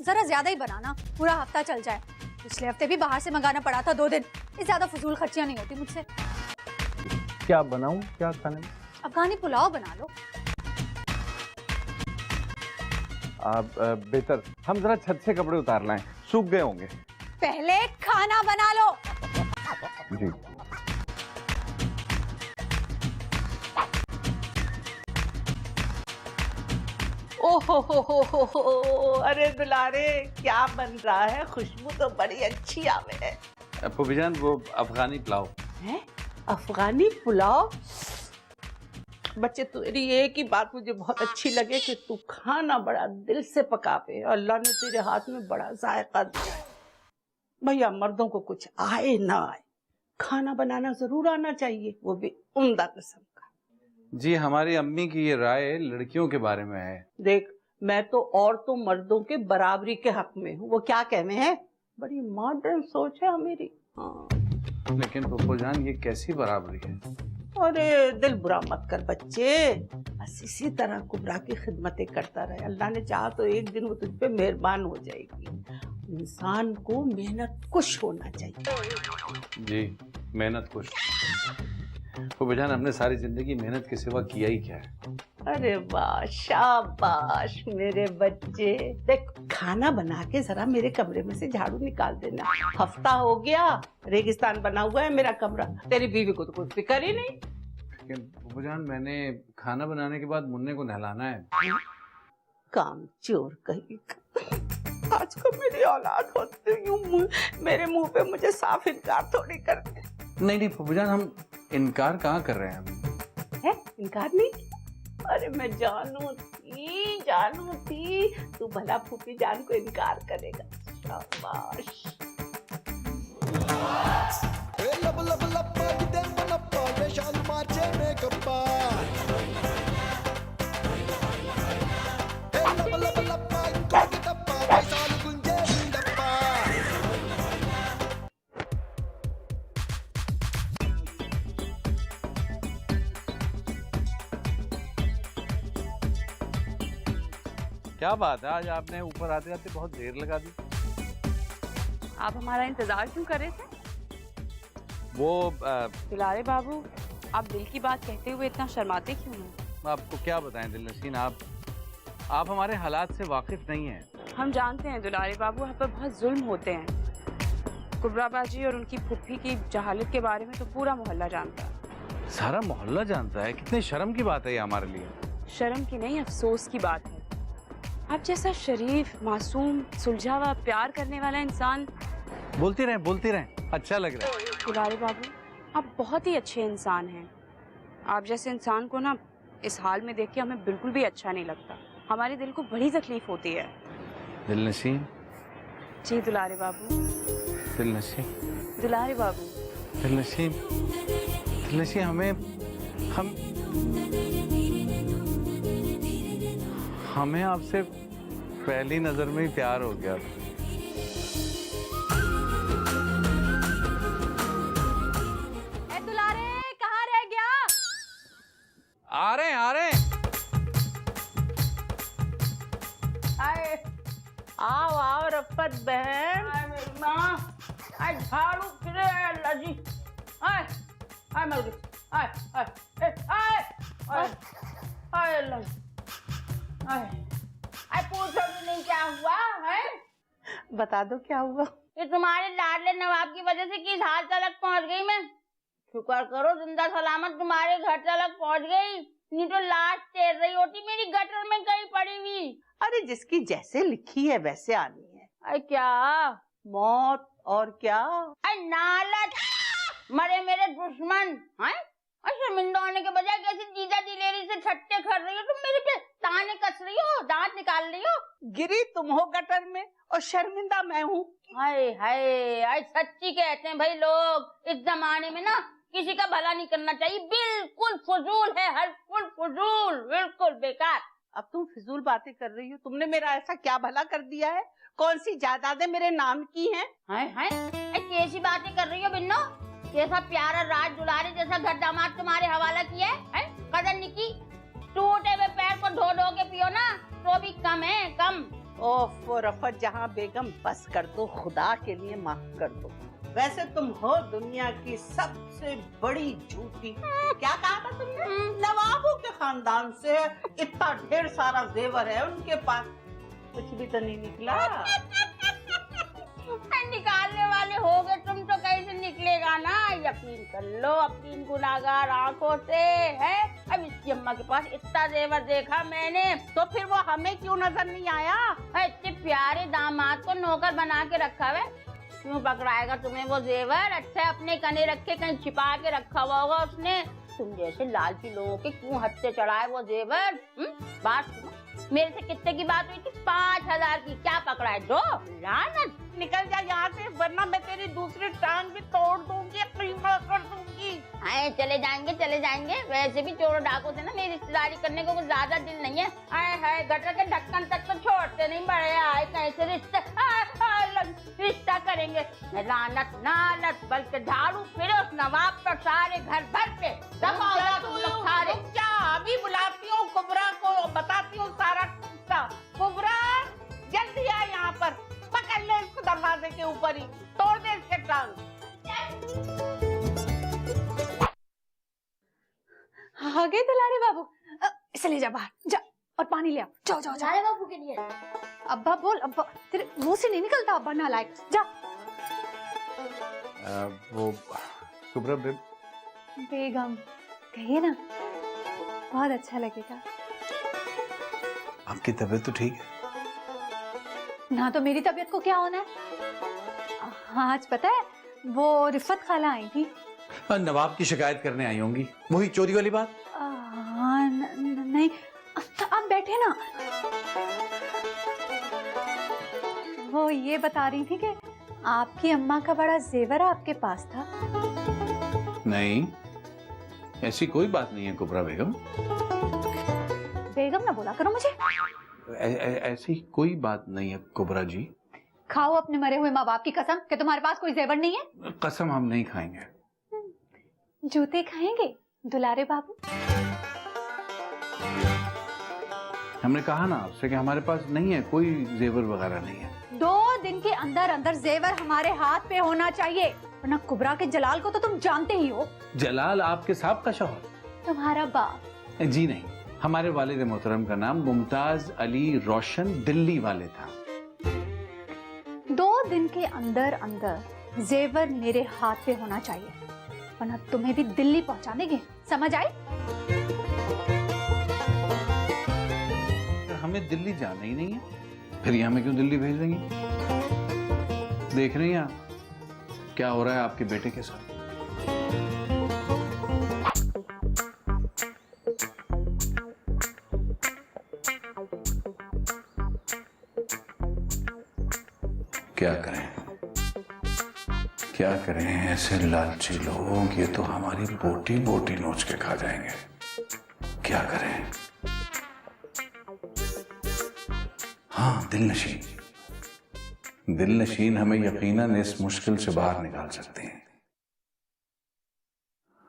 जरा ज्यादा ही बनाना, पूरा हफ्ता चल जाए। पिछले हफ्ते भी बाहर से मंगाना पड़ा था 2 दिन। ये ज्यादा फजूल खर्चियां नहीं होती मुझसे। क्या बनाऊं, क्या खाने में? अफगानी पुलाव बना लो। आप बेहतर हम जरा छत से कपड़े उतार लाएं, सूख गए होंगे। पहले खाना बना लो। जी। ओहो, अरे दुलारे क्या बन रहा है? खुशबू तो बड़ी अच्छी आवे है। फूफीजान, वो अफगानी पुलाव है। अफगानी पुलाव? बच्चे तेरी एक ही बात मुझे बहुत अच्छी लगे कि तू खाना बड़ा दिल से पकावे। अल्लाह ने तेरे हाथ में बड़ा जायका दिया है। भैया मर्दों को कुछ आए ना आए, खाना बनाना जरूर आना चाहिए, वो भी उम्दा किस्म का। जी, हमारी अम्मी की ये राय लड़कियों के बारे में है। देख, मैं तो औरतों मर्दों के बराबरी के हक में हूँ। वो क्या कहने हैं, बड़ी मॉडर्न सोच है मेरी। हाँ। लेकिन फूफीजान, ये कैसी बराबरी है? अरे दिल बुरा मत कर बच्चे, बस इसी तरह कुबरा की खिदमतें करता रहे। अल्लाह ने चाहा तो एक दिन वो तुझ पे मेहरबान हो जाएगी। इंसान को मेहनत कुश होना चाहिए। जी, मेहनत कुश। फूफीजान, हमने सारी जिंदगी मेहनत के सिवा किया ही क्या है? अरे वाह, शाबाश मेरे बच्चे। देख, खाना बना के जरा मेरे कमरे में से झाड़ू निकाल देना। हफ्ता हो गया रेगिस्तान बना हुआ है मेरा कमरा। तेरी बीवी को तो कुछ फिक्र ही नहीं। लेकिन फूफीजान, मैंने खाना बनाने के बाद मुन्ने को नहलाना है। काम चोर कहीं। आज को मेरी औलाद होती यूं मेरे मुंह पे मुझे साफ इनकार थोड़ी करते। नहीं फूफीजान, हम इनकार कहाँ कर रहे हैं? है इनकार नहीं? अरे मैं जानू थी तू भला फूफी जान को इनकार करेगा। शाबाश। लब लब लप्पा गिदेर मनप्पा वेशाल माचे मेकप्पा लब लब लप्पा कोट टप्पा वेशाल गुंजे डप्पा। क्या बात है, आज आपने ऊपर आते आते बहुत देर लगा दी। आप हमारा इंतजार क्यों कर रहे थे? वो दुलारे बाबू, आप दिल की बात कहते हुए इतना शर्माते क्यों हैं? आपको क्या बताएं दिलनशीन, आप हमारे हालात से वाकिफ नहीं हैं। हम जानते हैं दुलारे बाबू, आप पर बहुत जुल्म होते हैं। कुबरा बाजी और उनकी फुफ्फी की जहालत के बारे में तो पूरा मोहल्ला जानता है। सारा मोहल्ला जानता है? कितने शर्म की बात है ये हमारे लिए। शर्म की नहीं, अफसोस की बात है। आप जैसा शरीफ, मासूम, सुलझा हुआ, प्यार करने वाला इंसान। बोलती रहें, अच्छा लग रहा है। दुलारे बाबू, आप बहुत ही अच्छे इंसान हैं। आप जैसे इंसान को ना इस हाल में देख के हमें बिल्कुल भी अच्छा नहीं लगता। हमारे दिल को बड़ी तकलीफ होती है। दिलनशीन। जी दुलारे बाबू। दिलनशीन। दुलारे बाबू। दिलनशीन, दिलनशीन, हमें आपसे पहली नजर में ही प्यार हो गया। ए दुलारे, कहाँ रह गया? आ रहे हैं। आओ रफ़त बहन। मेरी माँ, झाड़ू फिरे अल्लाह जी। मर गई। अल्लाह जी। पूछो भी नहीं क्या हुआ है? बता दो क्या हुआ। ये तुम्हारे लाडले नवाब की वजह से किस हाल तक पहुंच गई मैं। शुक्र करो जिंदा सलामत तुम्हारे घर तक पहुंच गई, नहीं तो लाश तैर रही होती मेरी गटर में कहीं पड़ी हुई। अरे जिसकी जैसे लिखी है वैसे आनी है। अरे क्या मौत और क्या। अरे नालत, मरे मेरे दुश्मन हैं। शर्मिंदा होने के बजाय कैसे जीजा दिलेरी से छट्टे कर रही हो तुम, मेरे पे ताने कस रही हो, दांत निकाल रही हो। गिरी तुम हो गटर में और शर्मिंदा मैं हूँ। हाय हाय, सच्ची कहते हैं भाई लोग, इस जमाने में ना किसी का भला नहीं करना चाहिए। बिल्कुल फजूल है, हल्कुल फजूल, बिल्कुल बेकार। अब तुम फिजूल बातें कर रही हो। तुमने मेरा ऐसा क्या भला कर दिया है? कौन सी जायदादें मेरे नाम की हैं? हाय हाय, कैसी बातें कर रही हो बिन्नो? कैसा प्यारा राज दुलारे जैसा घर दामाद तुम्हारे हवाला किया है? कदर निकी, टूटे हुए पैर को धो धो के पियो ना तो भी कम है, कम। ओफ रफ़त जहाँ बेगम, बस कर दो, खुदा के लिए माफ कर दो। वैसे तुम हो दुनिया की सबसे बड़ी झूठी। क्या कहा था तुमने? नवाबों के खानदान से इतना ढेर सारा जेवर है उनके पास, कुछ भी तो नहीं निकला। निकालने वाले हो गए तुम तो कैसे निकलेगा ना। यकीन कर लो अपनी गुनाहगार आंखों से है। अब इसकी अम्मा के पास इतना जेवर देखा मैंने, तो फिर वो हमें क्यों नजर नहीं आया? इतने प्यारे दामाद को नौकर बना के रखा है, क्यों पकड़ाएगा तुम्हें वो जेवर? अच्छा अपने कने रखे कहीं छिपा के रखा हुआ होगा उसने। तुम जैसे लालची लोगों के क्यों हद से चढ़ाए वो जेवर? बात सुनो, मेरे से कितने की बात हुई थी? 5000 की। क्या पकड़ाए? दो। लानत, निकल जा यहाँ से, वरना मैं तेरी दूसरी टांग भी तोड़ दूंगी, कीमा कर दूंगी। चले जाएंगे। वैसे भी चोरों डाकों से ना मेरी रिश्तेदारी करने को कुछ ज्यादा दिल नहीं है। हाय गटर के ढक्कन तक तो छोड़ते नहीं, बड़े आए कैसे रिश्ता करेंगे। लानत, बल्कि झाड़ू फिरे उस नवाब पर सारे घर भर पे। अभी बुलाती हूँ कुबरा को, बताती हूँ सारा किस्सा। कुबरा जल्दी आ यहाँ पर, पकड़ ले इसको दरवाजे के ऊपर ही, तोड़ दे इसके टांग। आ गए दुलारे बाबू, इसे ले जा बाहर, जा और पानी ले आओ। जाओ। दुलारे बाबू के लिए। अब्बा बोल, अब्बा तेरे मुंह से नहीं निकलता अब्बा नालायक। जा। वो कुबरा बेगम कहिए ना, बहुत अच्छा लगेगा। आपकी तबीयत तो ठीक है? ना तो मेरी तबीयत को क्या होना है। आज पता है वो रिफत खाला आई थी। नवाब की शिकायत करने आई होंगी, वही चोरी वाली बात। नहीं, आप बैठे ना। वो ये बता रही थी कि आपकी अम्मा का बड़ा जेवर आपके पास था। नहीं, ऐसी कोई बात नहीं है कुबरा बेगम। बेगम ना बोला करो मुझे। ऐसी कोई बात नहीं है कुबरा जी। खाओ अपने मरे हुए माँ बाप की कसम कि तुम्हारे पास कोई जेवर नहीं है। कसम हम नहीं खाएंगे। जूते खाएंगे दुलारे बाबू? हमने कहा ना आपसे कि हमारे पास नहीं है, कोई जेवर वगैरह नहीं है। 2 दिन के अंदर अंदर जेवर हमारे हाथ पे होना चाहिए, वरना कुबरा के जलाल को तो तुम जानते ही हो। जलाल आपके साहब का शौहर? तुम्हारा बाप। जी नहीं, हमारे वालिद मोहतरम का नाम मुमताज अली रोशन दिल्ली वाले था। 2 दिन के अंदर अंदर जेवर मेरे हाथ पे होना चाहिए, वरना तुम्हें भी दिल्ली पहुंचा देंगे, समझ आई? हमें दिल्ली जाना ही नहीं है, फिर ये हमें क्यों दिल्ली भेज देंगे? देख रही हैं आप क्या हो रहा है आपके बेटे के साथ? क्या करें, क्या करें, ऐसे लालची लोग ये तो हमारी बोटी बोटी नोच के खा जाएंगे। क्या करें? हाँ, दिलनशीन, दिलनशीन हमें यकीनन इस मुश्किल से बाहर निकाल सकते हैं।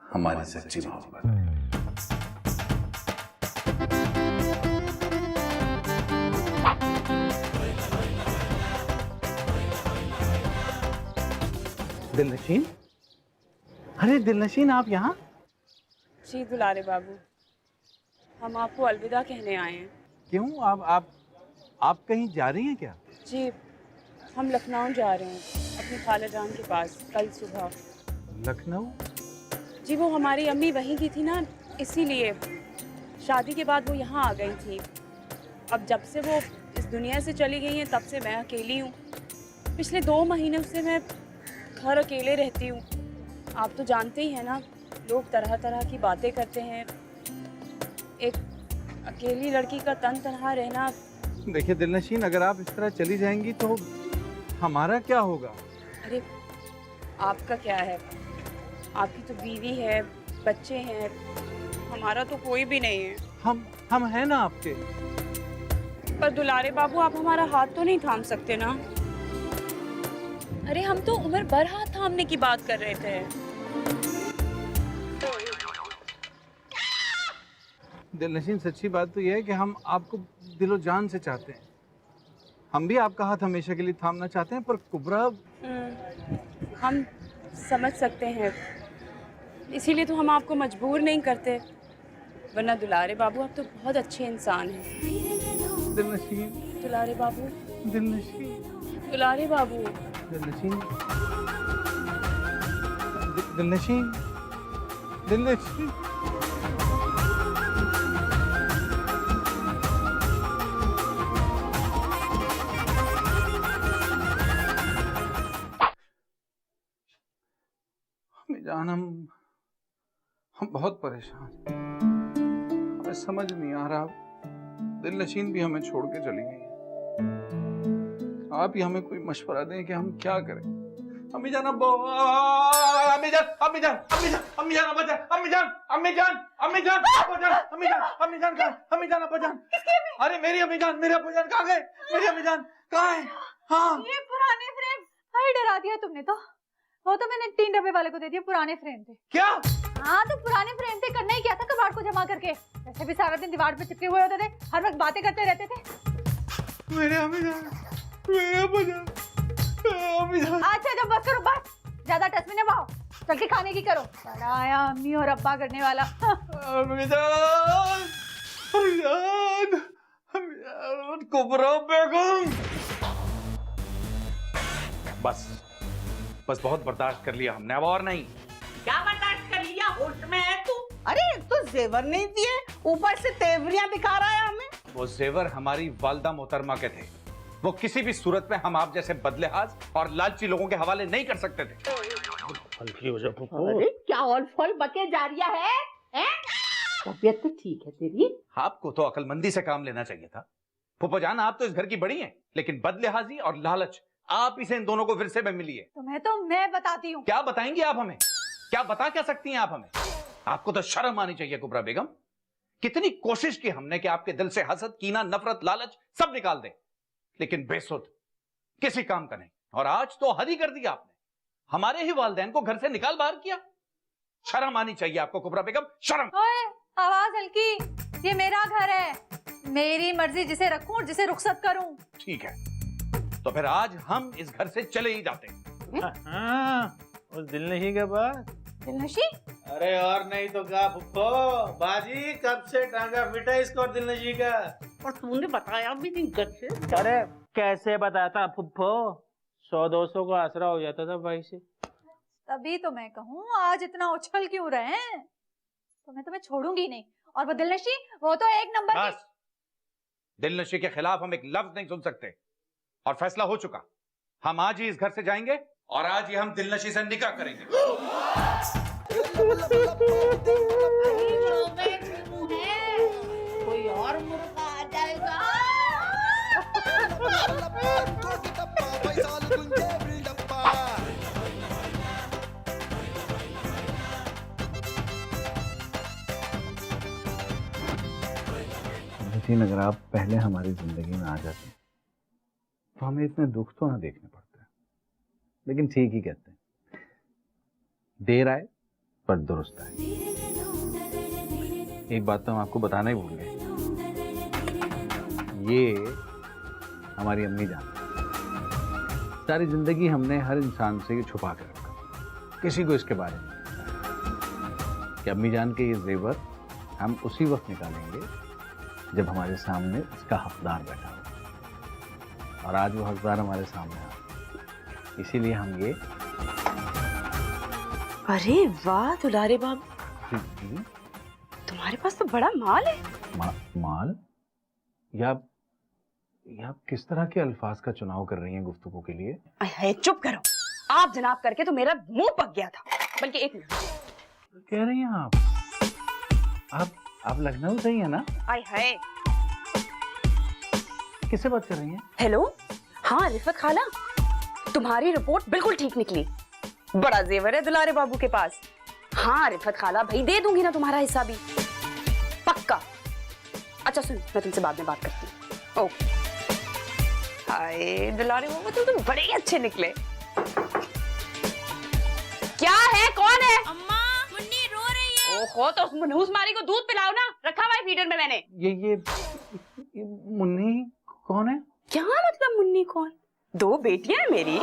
हमारी सच्ची मोहब्बत। दिलनशीन, अरे दिलनशीन आप यहाँ? जी दुलारे बाबू, हम आपको अलविदा कहने आए हैं। क्यों, आप कहीं जा रही हैं क्या? जी, हम लखनऊ जा रहे हैं अपनी खाला जान के पास कल सुबह। लखनऊ? जी, वो हमारी अम्मी वहीं की थी ना, इसीलिए शादी के बाद वो यहाँ आ गई थी। अब जब से वो इस दुनिया से चली गई हैं तब से मैं अकेली हूँ। पिछले 2 महीनों से मैं घर अकेले रहती हूँ। आप तो जानते ही हैं ना, लोग तरह तरह की बातें करते हैं। एक अकेली लड़की का तन तनहा रहना। देखिए दिलनशीन, अगर आप इस तरह चली जाएंगी तो हमारा क्या होगा? अरे आपका क्या है, आपकी तो बीवी है, बच्चे हैं, हमारा तो कोई भी नहीं है। हम हैं ना आपके। पर दुलारे बाबू, आप हमारा हाथ तो नहीं थाम सकते ना? अरे हम तो उम्र भर हाथ थामने की बात कर रहे थे। दिलनशीन, सच्ची बात तो यह है कि हम आपको दिलो जान से चाहते हैं। हम भी आपका हाथ हमेशा के लिए थामना चाहते हैं, पर कुबरा। हम समझ सकते हैं, इसीलिए तो हम आपको मजबूर नहीं करते, वरना दुलारे बाबू आप तो बहुत अच्छे इंसान हैं। दिलनशीन, दुलारे बाबू, दिलनशीन, दुलारे बाबू, दिलनशीन, दिलनशीन, दिलनशीन। जान, हम बहुत परेशान हैं। हमें समझ नहीं आ रहा, दिलनशीन भी हमें छोड़ के चली गई है। आप ही हमें कोई मशवरा दें कि हम क्या करें। अम्मी जान, अम्मी जान, अम्मी जान, अम्मी जान, अम्मी जान, अब्बा जान, अम्मी जान, अम्मी जान, अम्मी जान, अब्बा जान, अम्मी जान, अम्मी जान कहाँ? अम्मी जान, अब्बा जान। अरे मेरी अम्मी जान, मेरे अब्बा जान कहाँ गए? मेरी अम्मी जान कहाँ है? हाँ, ये पुराने फ्रेम। हाय, डरा दिया तुमने तो। वो तो मैंने 3 डब्बे वाले को दे दिया, पुराने फ्रेम थे। क्या? हाँ, तो पुराने फ्रेम थे, करना ही क्या था कबाड़ को जमा करके। वैसे भी सारा दिन दीवार पे चिपके हुए होते थे, हर वक्त बातें करते रहते थे। मेरे अम्मी जान, मेरे अब्बा जान, अम्मी जान। अच्छा जब बस करो, बस ज्यादा टच में न आओ, चल के खाने की करो। बड़ा आया अम्मी और अब्बा करने वाला। अम्मी जान, अम्मी जान, अम्मी जान, कुबरा बेगम। बस बहुत बर्दाश्त कर लिया हमने, अब और नहीं। क्या बर्दाश्त कर लिया? होश में है तू? अरे एक तो जेवर नहीं दिए, ऊपर से तेवरियां दिखा रहा है हमें। वो जेवर हमारी वालदा मोहतरमा के थे, वो किसी भी सूरत में हम आप जैसे बदलेहाज और लालची लोगों के हवाले नहीं कर सकते थे। हल्की हो जा फूफो। अरे क्या ऑल फॉल बके जा रहा है? तबीयत तो ठीक है तेरी? आपको तो अक्लमंदी से काम लेना चाहिए था। फूफो जान, आप तो इस घर की बड़ी हैं, लेकिन बदलेहाजी और लालच आप इसे इन दोनों को विरसे में मिली है। तुम्हें तो मैं बताती हूँ। क्या बताएंगी आप हमें? क्या बता क्या सकती हैं आप हमें? आपको तो शर्म आनी चाहिए कुबरा बेगम। कितनी कोशिश की हमने कि आपके दिल से हसद, कीना, नफरत, लालच सब निकाल दे, लेकिन बेसुध, किसी काम का नहीं। और आज तो हद ही कर दिया आपने, हमारे ही वालिदैन को घर से निकाल बाहर किया। शर्म आनी चाहिए आपको कुबरा बेगम, शर्म। ओए, आवाज हल्की, ये मेरा घर है, मेरी मर्जी, जिसे रखूं और जिसे रुखसत करूं। ठीक है, तो फिर आज हम इस घर से चले ही जाते हैं। हाँ, उस दिलनशी के पास। दिलनशी? अरे और नहीं तो क्या फुफ्फो, बाजी कब से टांगा फिटा इसको और दिलनशी का। और तूने बताया भी नहीं घर से। अरे कैसे बताता फुफ्फो, 100-200 को आसरा हो जाता था भाई से। तभी तो मैं कहूँ आज इतना उछल क्यों रहे हैं। तो मैं तुम्हें छोड़ूंगी नहीं। और वो दिलनशी, वो तो एक नंबर की। बस, दिलनशी के खिलाफ हम एक लफ्ज नहीं सुन सकते और फैसला हो चुका। हम आज ही इस घर से जाएंगे और आज ही हम दिलनशी से निकाह करेंगे। कोई और मुर्गा आ जाएगा। लेकिन अगर आप पहले हमारी जिंदगी में आ जाते तो हमें इतने दुख तो ना देखने पड़ते। लेकिन ठीक ही कहते हैं, देर आए पर दुरुस्त आए। एक बात तो हम आपको बताना ही भूल गए, ये हमारी अम्मी जान। सारी जिंदगी हमने हर इंसान से ये छुपा कर रखा, किसी को इसके बारे में कि अम्मी जान के ये जेवर हम उसी वक्त निकालेंगे जब हमारे सामने इसका हकदार बैठा हो। और आज वो हकदार हमारे सामने आ, इसीलिए हम ये। अरे वाह दुलारे बाबू, तुम्हारे पास तो बड़ा माल है। माल? या आप किस तरह के अल्फाज का चुनाव कर रही हैं गुफ्तगू के लिए? अरे चुप करो, आप जनाब करके तो मेरा मुंह पक गया था। बल्कि एक मिनट, कह रही हैं आप लखनऊ से ही है ना? आय हाय, किससे बात कर रही हैं? हेलो, हाँ रिफत खाला, तुम्हारी रिपोर्ट बिल्कुल ठीक निकली। बड़ा जेवर है दुलारे बाबू के पास। हाँ रिफत खाला, भाई दे दूंगी ना तुम्हारा हिस्सा भी, पक्का। अच्छा सुन, मैं तुमसे बाद में बात करती हूँ। ओके। हाय दुलारे बाबू, तुम बड़े ही अच्छे निकले। क्या है, कौन है? अम्मा, मुन्नी रो रही है। ओहो, तो उस मनहूस मारी को दूध पिलाओ ना, रखा हुआ है फीडर में मैंने। ये मुन्नी कौन है? क्या मतलब मुन्नी कौन? 2 बेटियां हैं मेरी।